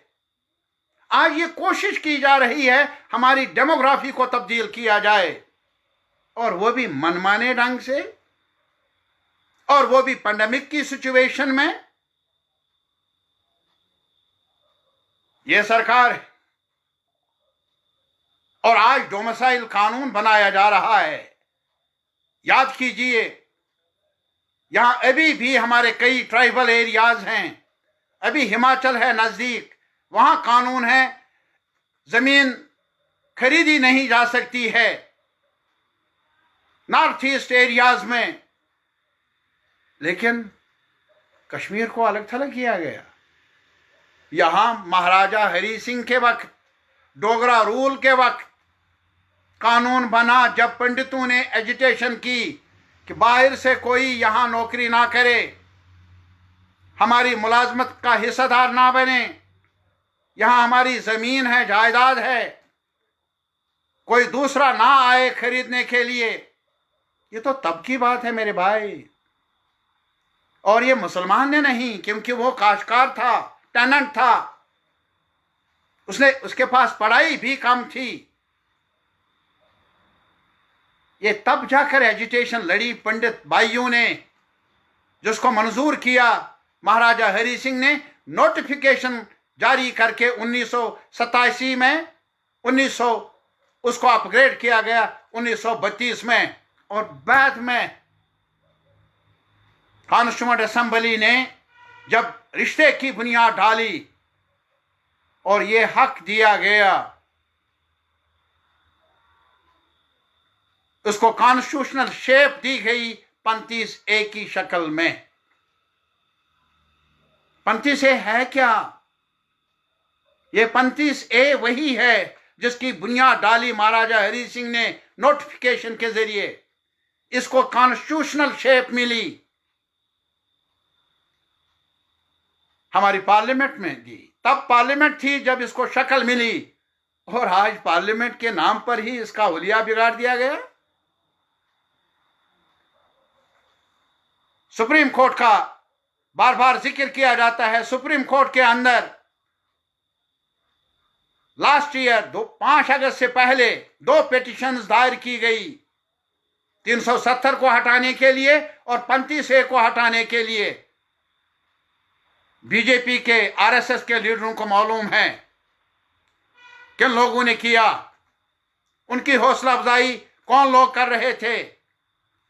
आज ये कोशिश की जा रही है हमारी डेमोग्राफी को तब्दील किया जाए, और वो भी मनमाने ढंग से, और वो भी पैंडेमिक की सिचुएशन में। ये सरकार है। और आज डोमिसाइल कानून बनाया जा रहा है। याद कीजिए, यहां अभी भी हमारे कई ट्राइबल एरियाज हैं, अभी हिमाचल है नजदीक, वहां कानून है जमीन खरीदी नहीं जा सकती है। नॉर्थ ईस्ट एरियाज में, लेकिन कश्मीर को अलग थलग किया गया। यहां महाराजा हरि सिंह के वक्त, डोगरा रूल के वक्त कानून बना, जब पंडितों ने एजिटेशन की कि बाहर से कोई यहां नौकरी ना करे, हमारी मुलाजमत का हिस्सेदार ना बने, यहां हमारी जमीन है, जायदाद है, कोई दूसरा ना आए खरीदने के लिए। ये तो तब की बात है मेरे भाई। और ये मुसलमान ने नहीं, क्योंकि वो काश्तकार था, टेनेंट था, उसके पास पढ़ाई भी कम थी। ये तब जाकर एजिटेशन लड़ी पंडित भाइयों ने, जिसको मंजूर किया महाराजा हरि सिंह ने। नोटिफिकेशन जारी करके 1987 में, 1900 उसको अपग्रेड किया गया 1932 में। और बाद में कॉन्स्टिट्यूएंट असेंबली ने जब रिश्ते की बुनियाद डाली और ये हक दिया गया, उसको कॉन्स्टिट्यूशनल शेप दी गई 35A की शक्ल में। 35A है क्या? ये 35A वही है जिसकी बुनियाद डाली महाराजा हरि सिंह ने नोटिफिकेशन के जरिए। इसको कॉन्स्टिट्यूशनल शेप मिली, हमारी पार्लियामेंट में दी। तब पार्लियामेंट थी जब इसको शक्ल मिली, और आज पार्लियामेंट के नाम पर ही इसका हुलिया बिगाड़ दिया गया। सुप्रीम कोर्ट का बार बार जिक्र किया जाता है। सुप्रीम कोर्ट के अंदर लास्ट ईयर 5 अगस्त से पहले 2 पिटीशंस दायर की गई, 370 को हटाने के लिए और 35A को हटाने के लिए। बीजेपी के, आरएसएस के लीडरों को मालूम है किन लोगों ने किया, उनकी हौसला अफजाई कौन लोग कर रहे थे।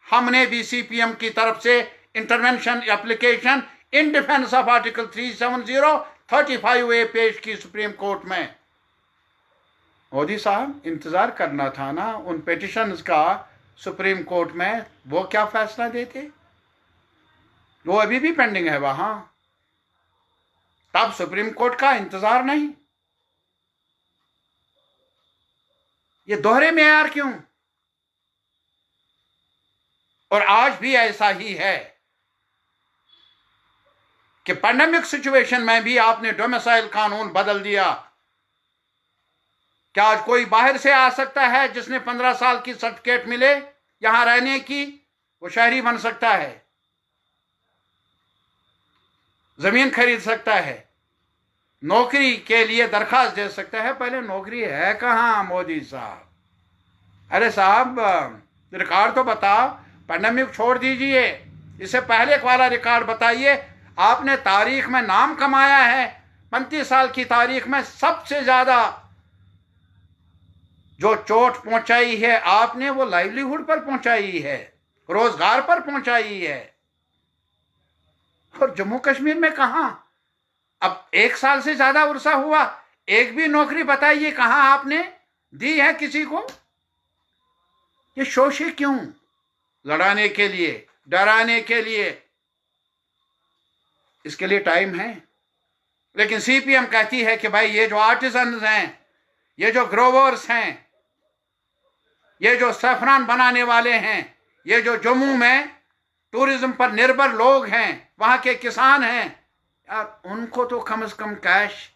हमने भी सीपीएम की तरफ से intervention application in defence of article 370 35A पेश की सुप्रीम कोर्ट में। मोदी साहब, इंतजार करना था ना उन पिटिशंस का सुप्रीम कोर्ट में, वो क्या फैसला देते। वो अभी भी पेंडिंग है वहां। तब सुप्रीम कोर्ट का इंतजार नहीं। ये दोहरे मेयार क्यों? और आज भी ऐसा ही है कि पैंडेमिक सिचुएशन में भी आपने डोमिसाइल कानून बदल दिया। क्या आज कोई बाहर से आ सकता है जिसने 15 साल की सर्टिफिकेट मिले यहां रहने की, वो शहरी बन सकता है, जमीन खरीद सकता है, नौकरी के लिए दरखास्त दे सकता है। पहले नौकरी है कहां मोदी साहब? अरे साहब, रिकॉर्ड तो बताओ। पैंडेमिक छोड़ दीजिए, इससे पहले वाला रिकॉर्ड बताइए। आपने तारीख में नाम कमाया है। 35 साल की तारीख में सबसे ज्यादा जो चोट पहुंचाई है आपने, वो लाइवलीहुड पर पहुंचाई है, रोजगार पर पहुंचाई है। और जम्मू कश्मीर में कहां? अब 1 साल से ज्यादा अरसा हुआ, एक भी नौकरी बताइए कहां आपने दी है किसी को। ये शोषे क्यों? लड़ाने के लिए, डराने के लिए। इसके लिए टाइम है। लेकिन सीपीएम कहती है कि भाई ये जो आर्टिजन्स हैं, ये जो ग्रोवर्स हैं, ये जो सैफरान बनाने वाले हैं, ये जो जम्मू में टूरिज्म पर निर्भर लोग हैं, वहां के किसान हैं, यार उनको तो कम से कम कैश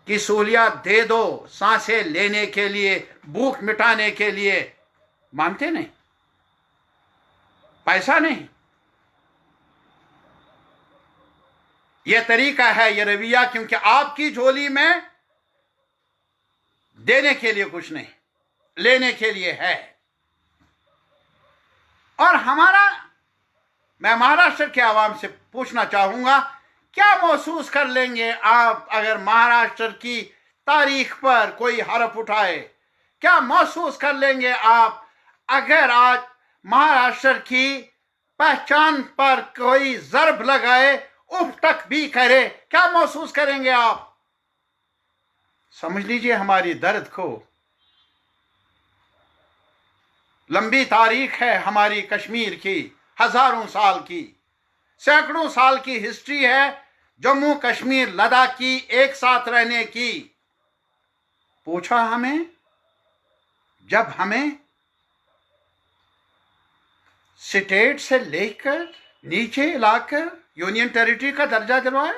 की सहूलियत दे दो, सांसें लेने के लिए, भूख मिटाने के लिए। मानते नहीं, पैसा नहीं। यह तरीका है, यह रवैया, क्योंकि आपकी झोली में देने के लिए कुछ नहीं, लेने के लिए है। और मैं महाराष्ट्र के आवाम से पूछना चाहूंगा, क्या महसूस कर लेंगे आप अगर महाराष्ट्र की तारीख पर कोई हरफ उठाए? क्या महसूस कर लेंगे आप अगर आज महाराष्ट्र की पहचान पर कोई जर्ब लगाए, उफ तक भी करे? क्या महसूस करेंगे आप? समझ लीजिए हमारी दर्द को। लंबी तारीख है हमारी कश्मीर की, हजारों साल की, सैकड़ों साल की हिस्ट्री है जम्मू कश्मीर लद्दाख की एक साथ रहने की। पूछा हमें, जब हमें स्टेट से लेकर नीचे लाकर यूनियन टेरिटरी का दर्जा दिलवाया,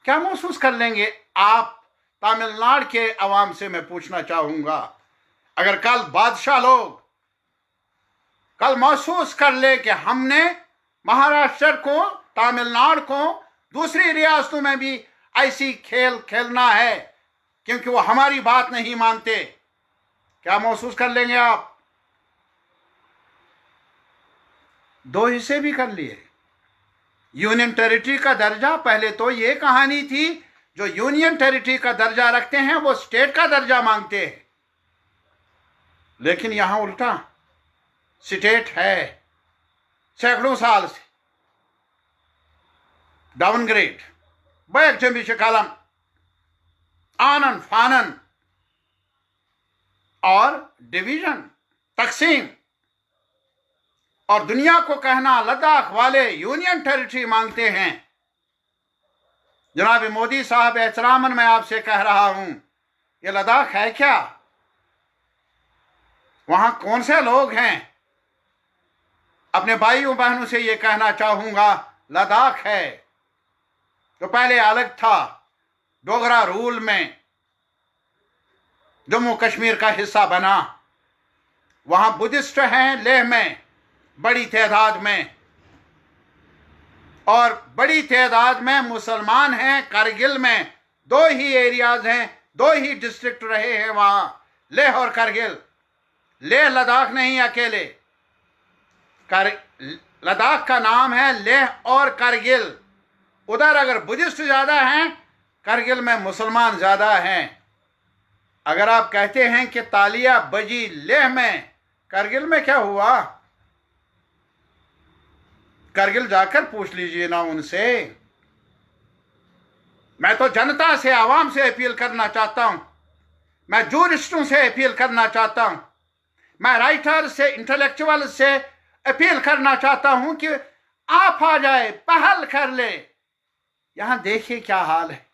क्या महसूस कर लेंगे आप? तमिलनाडु के अवाम से मैं पूछना चाहूंगा, अगर कल बादशाह लोग कल महसूस कर ले कि हमने महाराष्ट्र को, तमिलनाडु को, दूसरी रियासतों में भी ऐसी खेल खेलना है क्योंकि वो हमारी बात नहीं मानते, क्या महसूस कर लेंगे आप? दो हिस्से भी कर लिए, यूनियन टेरिटरी का दर्जा। पहले तो ये कहानी थी, जो यूनियन टेरिटरी का दर्जा रखते हैं वो स्टेट का दर्जा मांगते हैं, लेकिन यहां उल्टा, स्टेट है सैकड़ों साल से डाउनग्रेड, बैक जमीश कलम, आनन फानन और डिवीजन, तकसीम, और दुनिया को कहना लद्दाख वाले यूनियन टेरिटरी मांगते हैं। जनाब मोदी साहब एहतरामन, मैं आपसे कह रहा हूं, ये लद्दाख है क्या? वहां कौन से लोग हैं? अपने भाइयों बहनों से ये कहना चाहूंगा, लद्दाख है तो पहले अलग था, डोगरा रूल में जम्मू कश्मीर का हिस्सा बना। वहां बुद्धिस्ट हैं लेह में बड़ी तादाद में, और बड़ी तादाद में मुसलमान हैं करगिल में। दो ही एरियाज हैं, दो ही डिस्ट्रिक्ट रहे हैं वहां, लेह और करगिल। लेह लद्दाख नहीं अकेले, लद्दाख का नाम है लेह और करगिल। उधर अगर बुद्धिस्ट ज्यादा हैं, करगिल में मुसलमान ज्यादा हैं। अगर आप कहते हैं कि तालियां बजी लेह में, करगिल में क्या हुआ? करगिल जाकर पूछ लीजिए ना उनसे। मैं तो जनता से, आवाम से अपील करना चाहता हूं, मैं जूरिस्टों से अपील करना चाहता हूं, मैं राइटर से, इंटेलेक्चुअल से अपील करना चाहता हूं कि आप आ जाए, पहल कर ले। यहां देखिए क्या हाल है।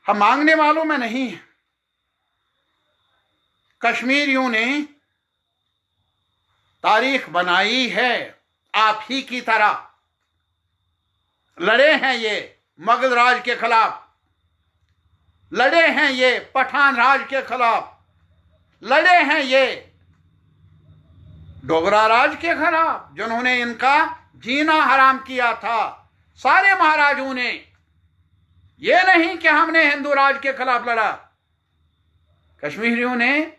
हम मांगने वालों में नहीं है। कश्मीरियों ने तारीख बनाई है, आप ही की तरह लड़े हैं ये मुगल राज के खिलाफ, लड़े हैं ये पठान राज के खिलाफ, लड़े हैं ये डोगरा राज के खिलाफ, जिन्होंने इनका जीना हराम किया था। सारे महाराजों ने, ये नहीं कि हमने हिंदू राज के खिलाफ लड़ा, कश्मीरियों ने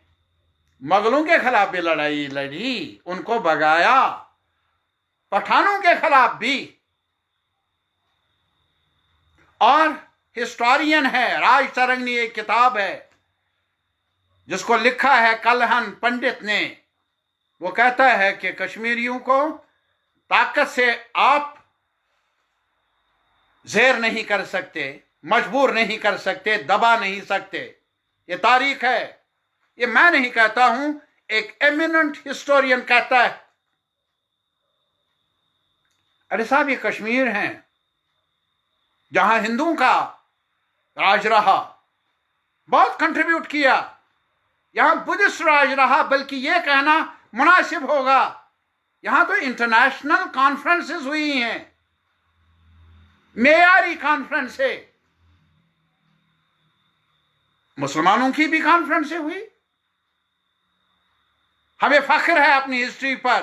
मुगलों के खिलाफ भी लड़ाई लड़ी, उनको भगाया, पठानों के खिलाफ भी। और हिस्टोरियन है राज तरंगनी, एक किताब है जिसको लिखा है कलहन पंडित ने। वो कहता है कि कश्मीरियों को ताकत से आप ज़ेर नहीं कर सकते, मजबूर नहीं कर सकते, दबा नहीं सकते। ये तारीख है, ये मैं नहीं कहता हूं, एक एमिनेंट हिस्टोरियन कहता है। अरे साहब, ये कश्मीर हैं जहां हिंदुओं का राज रहा, बहुत कंट्रीब्यूट किया। यहां बुद्धिस्ट राज रहा, बल्कि यह कहना मुनासिब होगा यहां तो इंटरनेशनल कॉन्फ्रेंसेस हुई हैं, मेयारी कॉन्फ्रेंस है, मुसलमानों की भी कॉन्फ्रेंसें हुई। हमें फख्र है अपनी हिस्ट्री पर,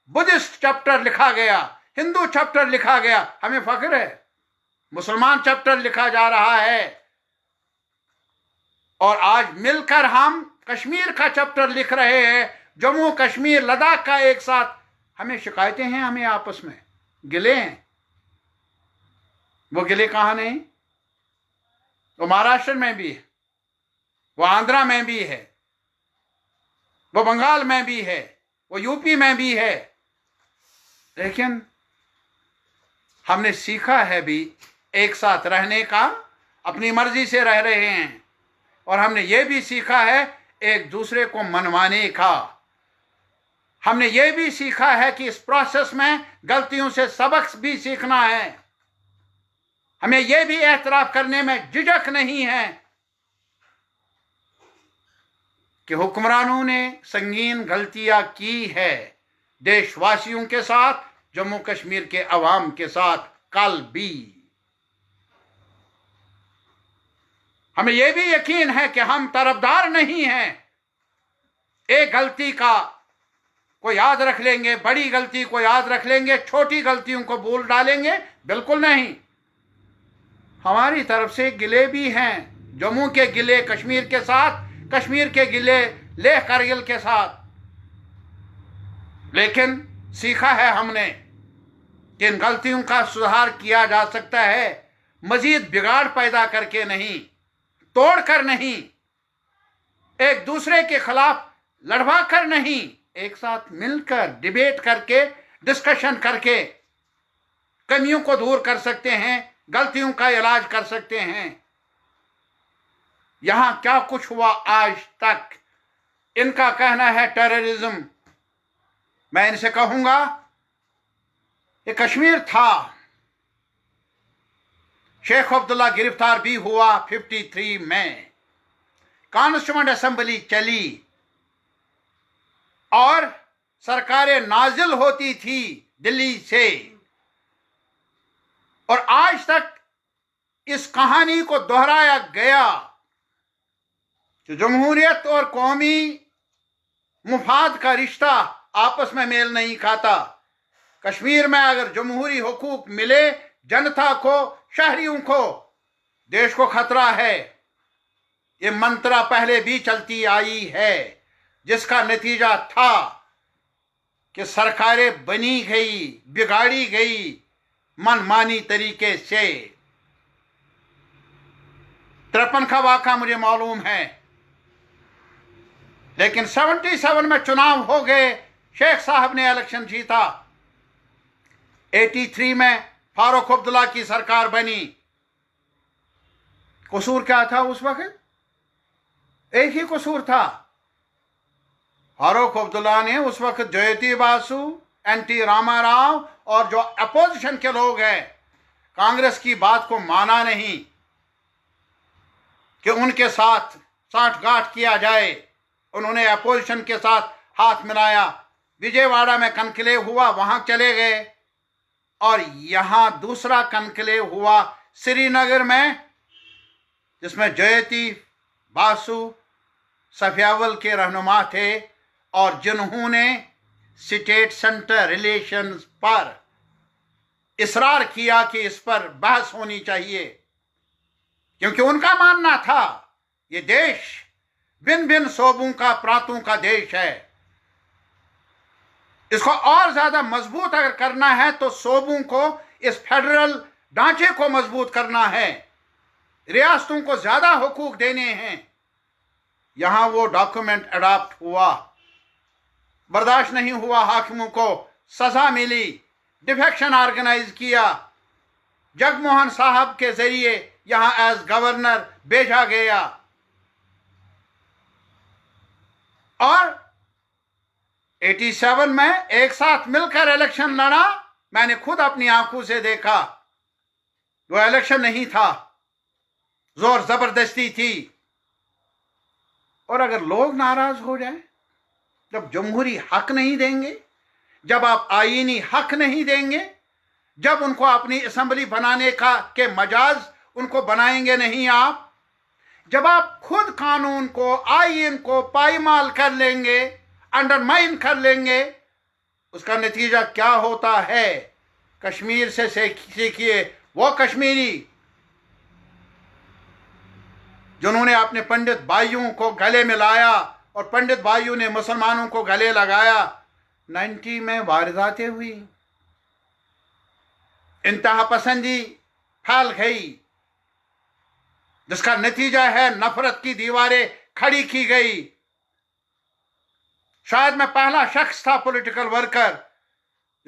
बुद्धिस्ट चैप्टर लिखा गया, हिंदू चैप्टर लिखा गया, हमें फख्र है। मुसलमान चैप्टर लिखा जा रहा है और आज मिलकर हम कश्मीर का चैप्टर लिख रहे हैं, जम्मू कश्मीर लद्दाख का एक साथ। हमें शिकायतें हैं, हमें आपस में गिले हैं। वो गिले कहां नहीं? वो महाराष्ट्र में भी है, वो आंध्रा में भी है, वो बंगाल में भी है, वो यूपी में भी है। लेकिन हमने सीखा है भी एक साथ रहने का, अपनी मर्जी से रह रहे हैं। और हमने ये भी सीखा है एक दूसरे को मनवाने का। हमने ये भी सीखा है कि इस प्रोसेस में गलतियों से सबक भी सीखना है। हमें यह भी एतराफ करने में झिझक नहीं है कि हुक्मरानों ने संगीन गलतियां की है देशवासियों के साथ, जम्मू कश्मीर के अवाम के साथ कल भी। हमें यह भी यकीन है कि हम तरफदार नहीं हैं। एक गलती का को याद रख लेंगे, बड़ी गलती को याद रख लेंगे, छोटी गलतियों को भूल डालेंगे, बिल्कुल नहीं। हमारी तरफ से गिले भी हैं, जम्मू के गिले कश्मीर के साथ, कश्मीर के गिले लेह कारगिल के साथ। लेकिन सीखा है हमने कि इन गलतियों का सुधार किया जा सकता है, मजीद बिगाड़ पैदा करके नहीं, तोड़कर नहीं, एक दूसरे के खिलाफ लड़वा कर नहीं, एक साथ मिलकर डिबेट करके, डिस्कशन करके कमियों को दूर कर सकते हैं, गलतियों का इलाज कर सकते हैं। यहां क्या कुछ हुआ आज तक, इनका कहना है टेररिज्म। मैं इनसे कहूंगा ये कश्मीर था, शेख अब्दुल्ला गिरफ्तार भी हुआ 53 में, कॉन्स्टिट्यूएंट असेंबली चली और सरकारें नाजिल होती थी दिल्ली से, और आज तक इस कहानी को दोहराया गया कि जमहूरियत और कौमी मुफाद का रिश्ता आपस में मेल नहीं खाता। कश्मीर में अगर जमहूरी हुकूक मिले जनता को, शहरियों को, देश को खतरा है। ये मंत्रा पहले भी चलती आई है, जिसका नतीजा था कि सरकारें बनी गई, बिगाड़ी गई मनमानी तरीके से। 53 का वाक़ा मुझे मालूम है, लेकिन 77 में चुनाव हो गए, शेख साहब ने इलेक्शन जीता। 83 में फारूक अब्दुल्ला की सरकार बनी। कसूर क्या था उस वक्त? एक ही कसूर था, फारूक अब्दुल्ला ने उस वक्त ज्योति बासु, एनटी रामाराव और जो अपोजिशन के लोग हैं, कांग्रेस की बात को माना नहीं कि उनके साथ साठगांठ किया जाए। उन्होंने अपोजिशन के साथ हाथ मिलाया। विजयवाड़ा में कनक्लेव हुआ, वहां चले गए, और यहां दूसरा कनक्लेव हुआ श्रीनगर में, जिसमें ज्योति बासु सफियावल के रहनुमा थे और जिन्होंने स्टेट सेंटर रिलेशंस पर इसरार किया कि इस पर बहस होनी चाहिए, क्योंकि उनका मानना था ये देश भिन्न भिन्न शोबों का, प्रांतों का देश है। इसको और ज्यादा मजबूत अगर करना है तो शोबों को, इस फेडरल ढांचे को मजबूत करना है, रियासतों को ज्यादा हुकूक देने हैं। यहां वो डॉक्यूमेंट अडॉप्ट हुआ, बर्दाश्त नहीं हुआ, हाकिमों को सजा मिली, डिफेक्शन ऑर्गेनाइज किया, जगमोहन साहब के जरिए यहां एज गवर्नर भेजा गया, और 87 में एक साथ मिलकर इलेक्शन लड़ा। मैंने खुद अपनी आंखों से देखा, वो इलेक्शन नहीं था, जोर जबरदस्ती थी। और अगर लोग नाराज हो जाएं, जब जमहूरी हक नहीं देंगे, जब आप आईनी हक नहीं देंगे, जब उनको अपनी असेंबली बनाने का के मजाज उनको बनाएंगे नहीं आप, जब आप खुद कानून को, आईन को पायमाल कर लेंगे, अंडरमाइन कर लेंगे, उसका नतीजा क्या होता है? कश्मीर से सीखिए। वो कश्मीरी जिन्होंने अपने पंडित भाइयों को गले में लाया और पंडित भाइयों ने मुसलमानों को गले लगाया, 90 में वारदातें हुई, इंतहा पसंदी फैल गई, जिसका नतीजा है नफरत की दीवारें खड़ी की गई। शायद मैं पहला शख्स था पॉलिटिकल वर्कर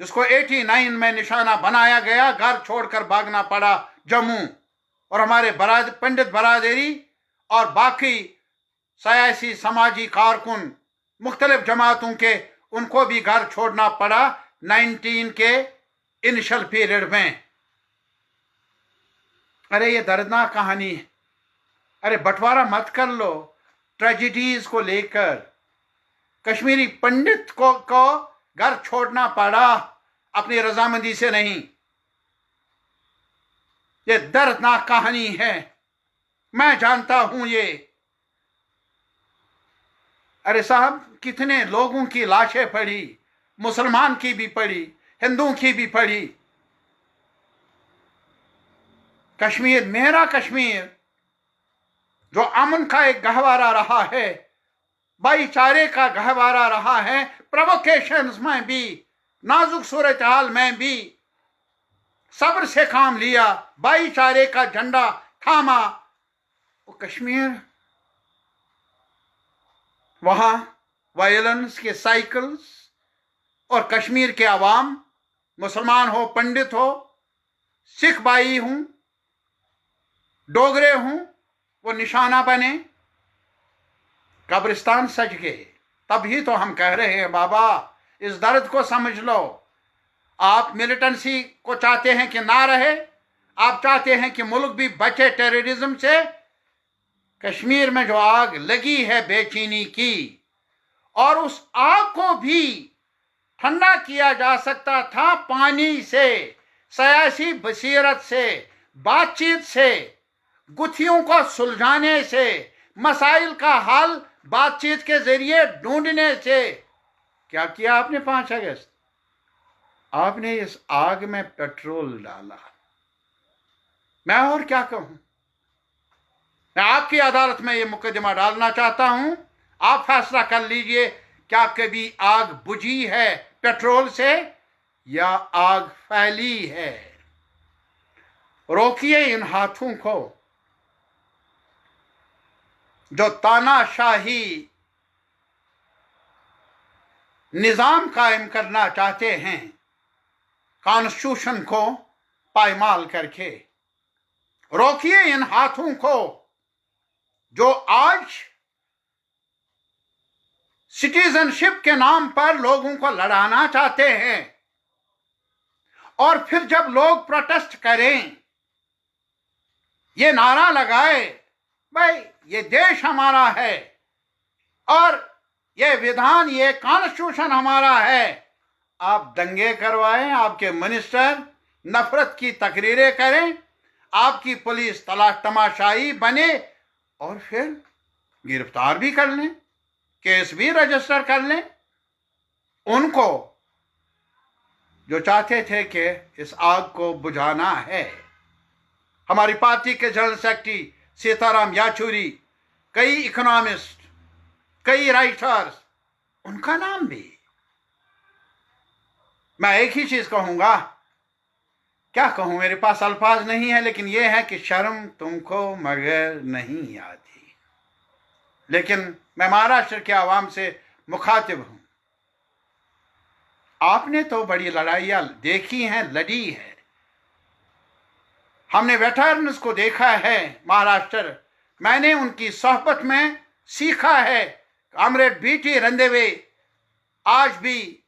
जिसको 89 में निशाना बनाया गया, घर छोड़कर भागना पड़ा जम्मू, और हमारे पंडित बरादरी और बाकी सियासी समाजी कारकुन मुख्तलिफ जमातों के, उनको भी घर छोड़ना पड़ा 19 के इनिशियल पीरियड में। अरे ये दर्दनाक कहानी है। अरे बंटवारा मत कर लो ट्रेजिडीज को लेकर। कश्मीरी पंडित को घर छोड़ना पड़ा अपनी रजामंदी से नहीं। ये दर्दनाक कहानी है, मैं जानता हूं ये। अरे साहब, कितने लोगों की लाशें पड़ी, मुसलमान की भी पड़ी, हिंदुओं की भी पड़ी। कश्मीर, मेरा कश्मीर, जो अमन का एक गहवारा रहा है, भाईचारे का गहवारा रहा है, प्रोवोकेशंस में भी, नाजुक सूरत हाल में भी सब्र से काम लिया, भाईचारे का झंडा थामा। वो कश्मीर, वहां वायलेंस के साइकिल्स, और कश्मीर के अवाम, मुसलमान हो, पंडित हो, सिख भाई हूं, डोगरे हूं, वो निशाना बने, कब्रिस्तान सज गए। तभी तो हम कह रहे हैं बाबा, इस दर्द को समझ लो। आप मिलिटेंसी को चाहते हैं कि ना रहे, आप चाहते हैं कि मुल्क भी बचे टेररिज्म से। कश्मीर में जो आग लगी है बेचैनी की, और उस आग को भी ठंडा किया जा सकता था पानी से, सियासी बसीरत से, बातचीत से, गुत्थियों को सुलझाने से, मसाइल का हल बातचीत के जरिए ढूंढने से। क्या किया आपने 5 अगस्त? आपने इस आग में पेट्रोल डाला। मैं और क्या कहूं? मैं आपकी अदालत में यह मुकदमा डालना चाहता हूं, आप फैसला कर लीजिए, क्या कभी आग बुझी है पेट्रोल से या आग फैली है? रोकिए इन हाथों को जो तानाशाही निजाम कायम करना चाहते हैं, कॉन्स्टिट्यूशन को पायमाल करके। रोकिए इन हाथों को जो आज सिटीजनशिप के नाम पर लोगों को लड़ाना चाहते हैं, और फिर जब लोग प्रोटेस्ट करें, ये नारा लगाए, भाई ये देश हमारा है और ये विधान, ये कॉन्स्टिट्यूशन हमारा है, आप दंगे करवाएं, आपके मिनिस्टर नफरत की तकरीरें करें, आपकी पुलिस तमाशाई बने, और फिर गिरफ्तार भी कर लें, केस भी रजिस्टर कर लें। उनको जो चाहते थे कि इस आग को बुझाना है, हमारी पार्टी के जनरल सेक्रेटरी सीताराम याचूरी, कई इकोनॉमिस्ट, कई राइटर्स, उनका नाम भी। मैं एक ही चीज कहूंगा, क्या कहूं, मेरे पास अल्फाज नहीं है, लेकिन यह है कि शर्म तुमको मगर नहीं आती। लेकिन मैं महाराष्ट्र के आवाम से मुखातिब हूं। आपने तो बड़ी लड़ाइयां देखी हैं, लड़ी है। हमने वेटरन्स को देखा है महाराष्ट्र, मैंने उनकी सोहबत में सीखा है। कॉमरेड बीटी रंदेवे, आज भी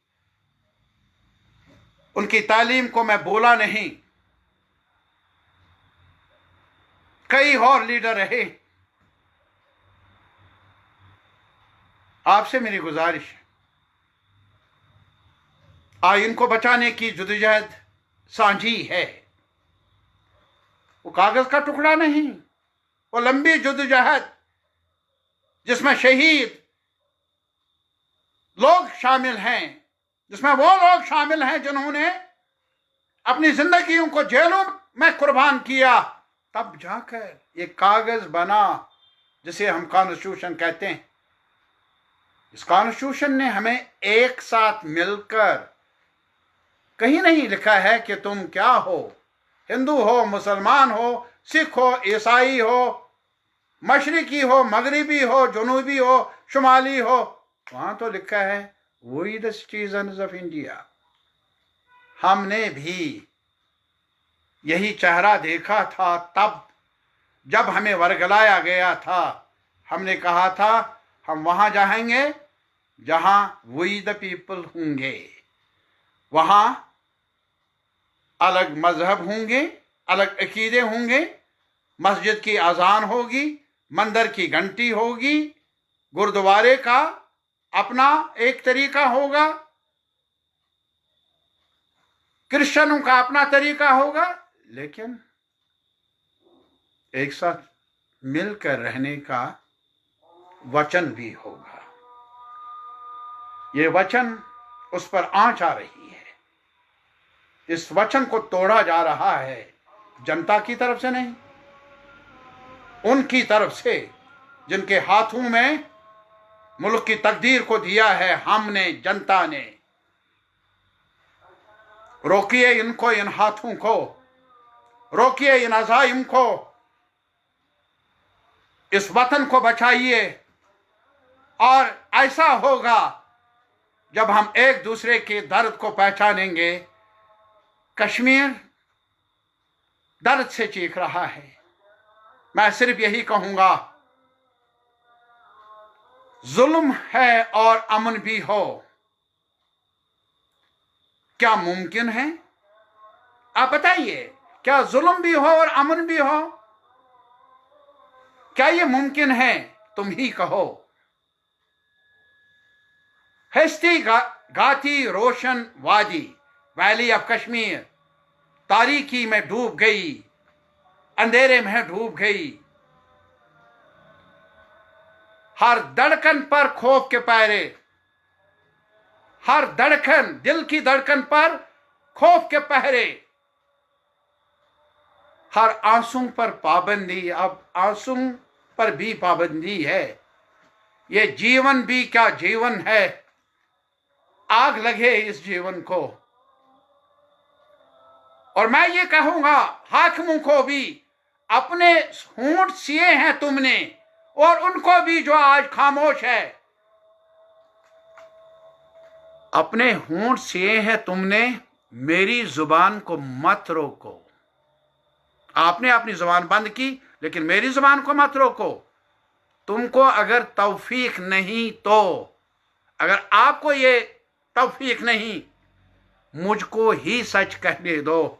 उनकी तालीम को मैं भूला नहीं। कई और लीडर रहे, आपसे मेरी गुजारिश है, आइन को बचाने की जदोजहद सांझी है। वो कागज का टुकड़ा नहीं, वो लंबी जदोजहद जिसमें शहीद लोग शामिल हैं, जिसमें वो लोग शामिल हैं जिन्होंने अपनी जिंदगियों को जेलों में कुर्बान किया, तब जाकर ये कागज बना जिसे हम कॉन्स्टिट्यूशन कहते हैं। इस कॉन्स्टिट्यूशन ने हमें एक साथ मिलकर, कहीं नहीं लिखा है कि तुम क्या हो, हिंदू हो, मुसलमान हो, सिख हो, ईसाई हो, मशरिकी हो, मगरिबी हो, जनूबी हो, शुमाली हो। वहां तो लिखा है we the citizens of India. हमने भी यही चेहरा देखा था तब जब हमें वर्गलाया गया था। हमने कहा था हम वहां जाएंगे जहां वी द पीपल होंगे, वहां अलग मजहब होंगे, अलग अकीदे होंगे, मस्जिद की अजान होगी, मंदिर की घंटी होगी, गुरुद्वारे का अपना एक तरीका होगा, क्रिश्चियनों का अपना तरीका होगा, लेकिन एक साथ मिलकर रहने का वचन भी होगा। ये वचन उस पर आंच आ रही है। इस वचन को तोड़ा जा रहा है जनता की तरफ से नहीं, उनकी तरफ से जिनके हाथों में मुल्क की तकदीर को दिया है हमने, जनता ने। रोकिए इनको, इन हाथों को रोकिए, इन अज़ाइम को, इस वतन को बचाइए। और ऐसा होगा जब हम एक दूसरे के दर्द को पहचानेंगे। कश्मीर दर्द से चीख रहा है। मैं सिर्फ यही कहूंगा, जुल्म है और अमन भी हो, क्या मुमकिन है? आप बताइए, क्या जुल्म भी हो और अमन भी हो? क्या ये मुमकिन है? तुम ही कहो। हस्ती गाती रोशन वादी, वैली ऑफ कश्मीर तारीकी में डूब गई, अंधेरे में डूब गई। हर धड़कन पर खौफ के पहरे, हर धड़कन, दिल की धड़कन पर खौफ के पहरे, हर आंसू पर पाबंदी। अब आंसू पर भी पाबंदी है। ये जीवन भी क्या जीवन है, आग लगे इस जीवन को। और मैं ये कहूंगा हाकिमों को भी, अपने होंठ सिए हैं तुमने, और उनको भी जो आज खामोश है, अपने होंठ सिए हैं तुमने, मेरी जुबान को मत रोको। आपने अपनी जुबान बंद की, लेकिन मेरी जुबान को मत रोको। तुमको अगर तौफीक नहीं, तो अगर आपको ये तौफीक नहीं, मुझको ही सच कहने दो।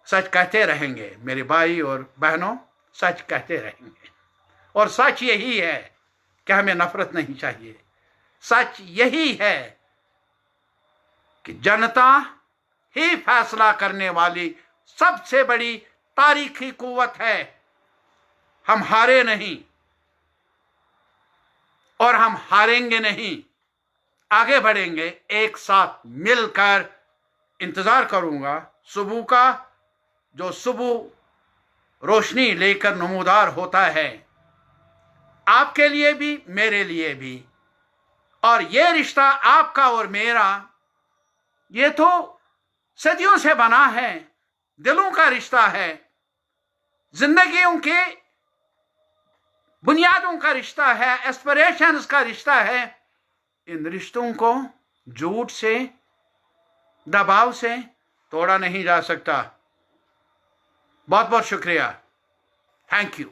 सच कहते रहेंगे मेरे भाई और बहनों, सच कहते रहेंगे। और सच यही है कि हमें नफरत नहीं चाहिए। सच यही है कि जनता ही फैसला करने वाली सबसे बड़ी तारीखी कुव्वत है। हम हारे नहीं और हम हारेंगे नहीं, आगे बढ़ेंगे एक साथ मिलकर। इंतजार करूंगा सुबह का, जो सुबह रोशनी लेकर नमूदार होता है, आपके लिए भी मेरे लिए भी। और ये रिश्ता आपका और मेरा, ये तो सदियों से बना है, दिलों का रिश्ता है, जिंदगियों के बुनियादों का रिश्ता है, एस्पिरेशंस का रिश्ता है। इन रिश्तों को झूठ से, दबाव से तोड़ा नहीं जा सकता। बहुत बहुत शुक्रिया। Thank you.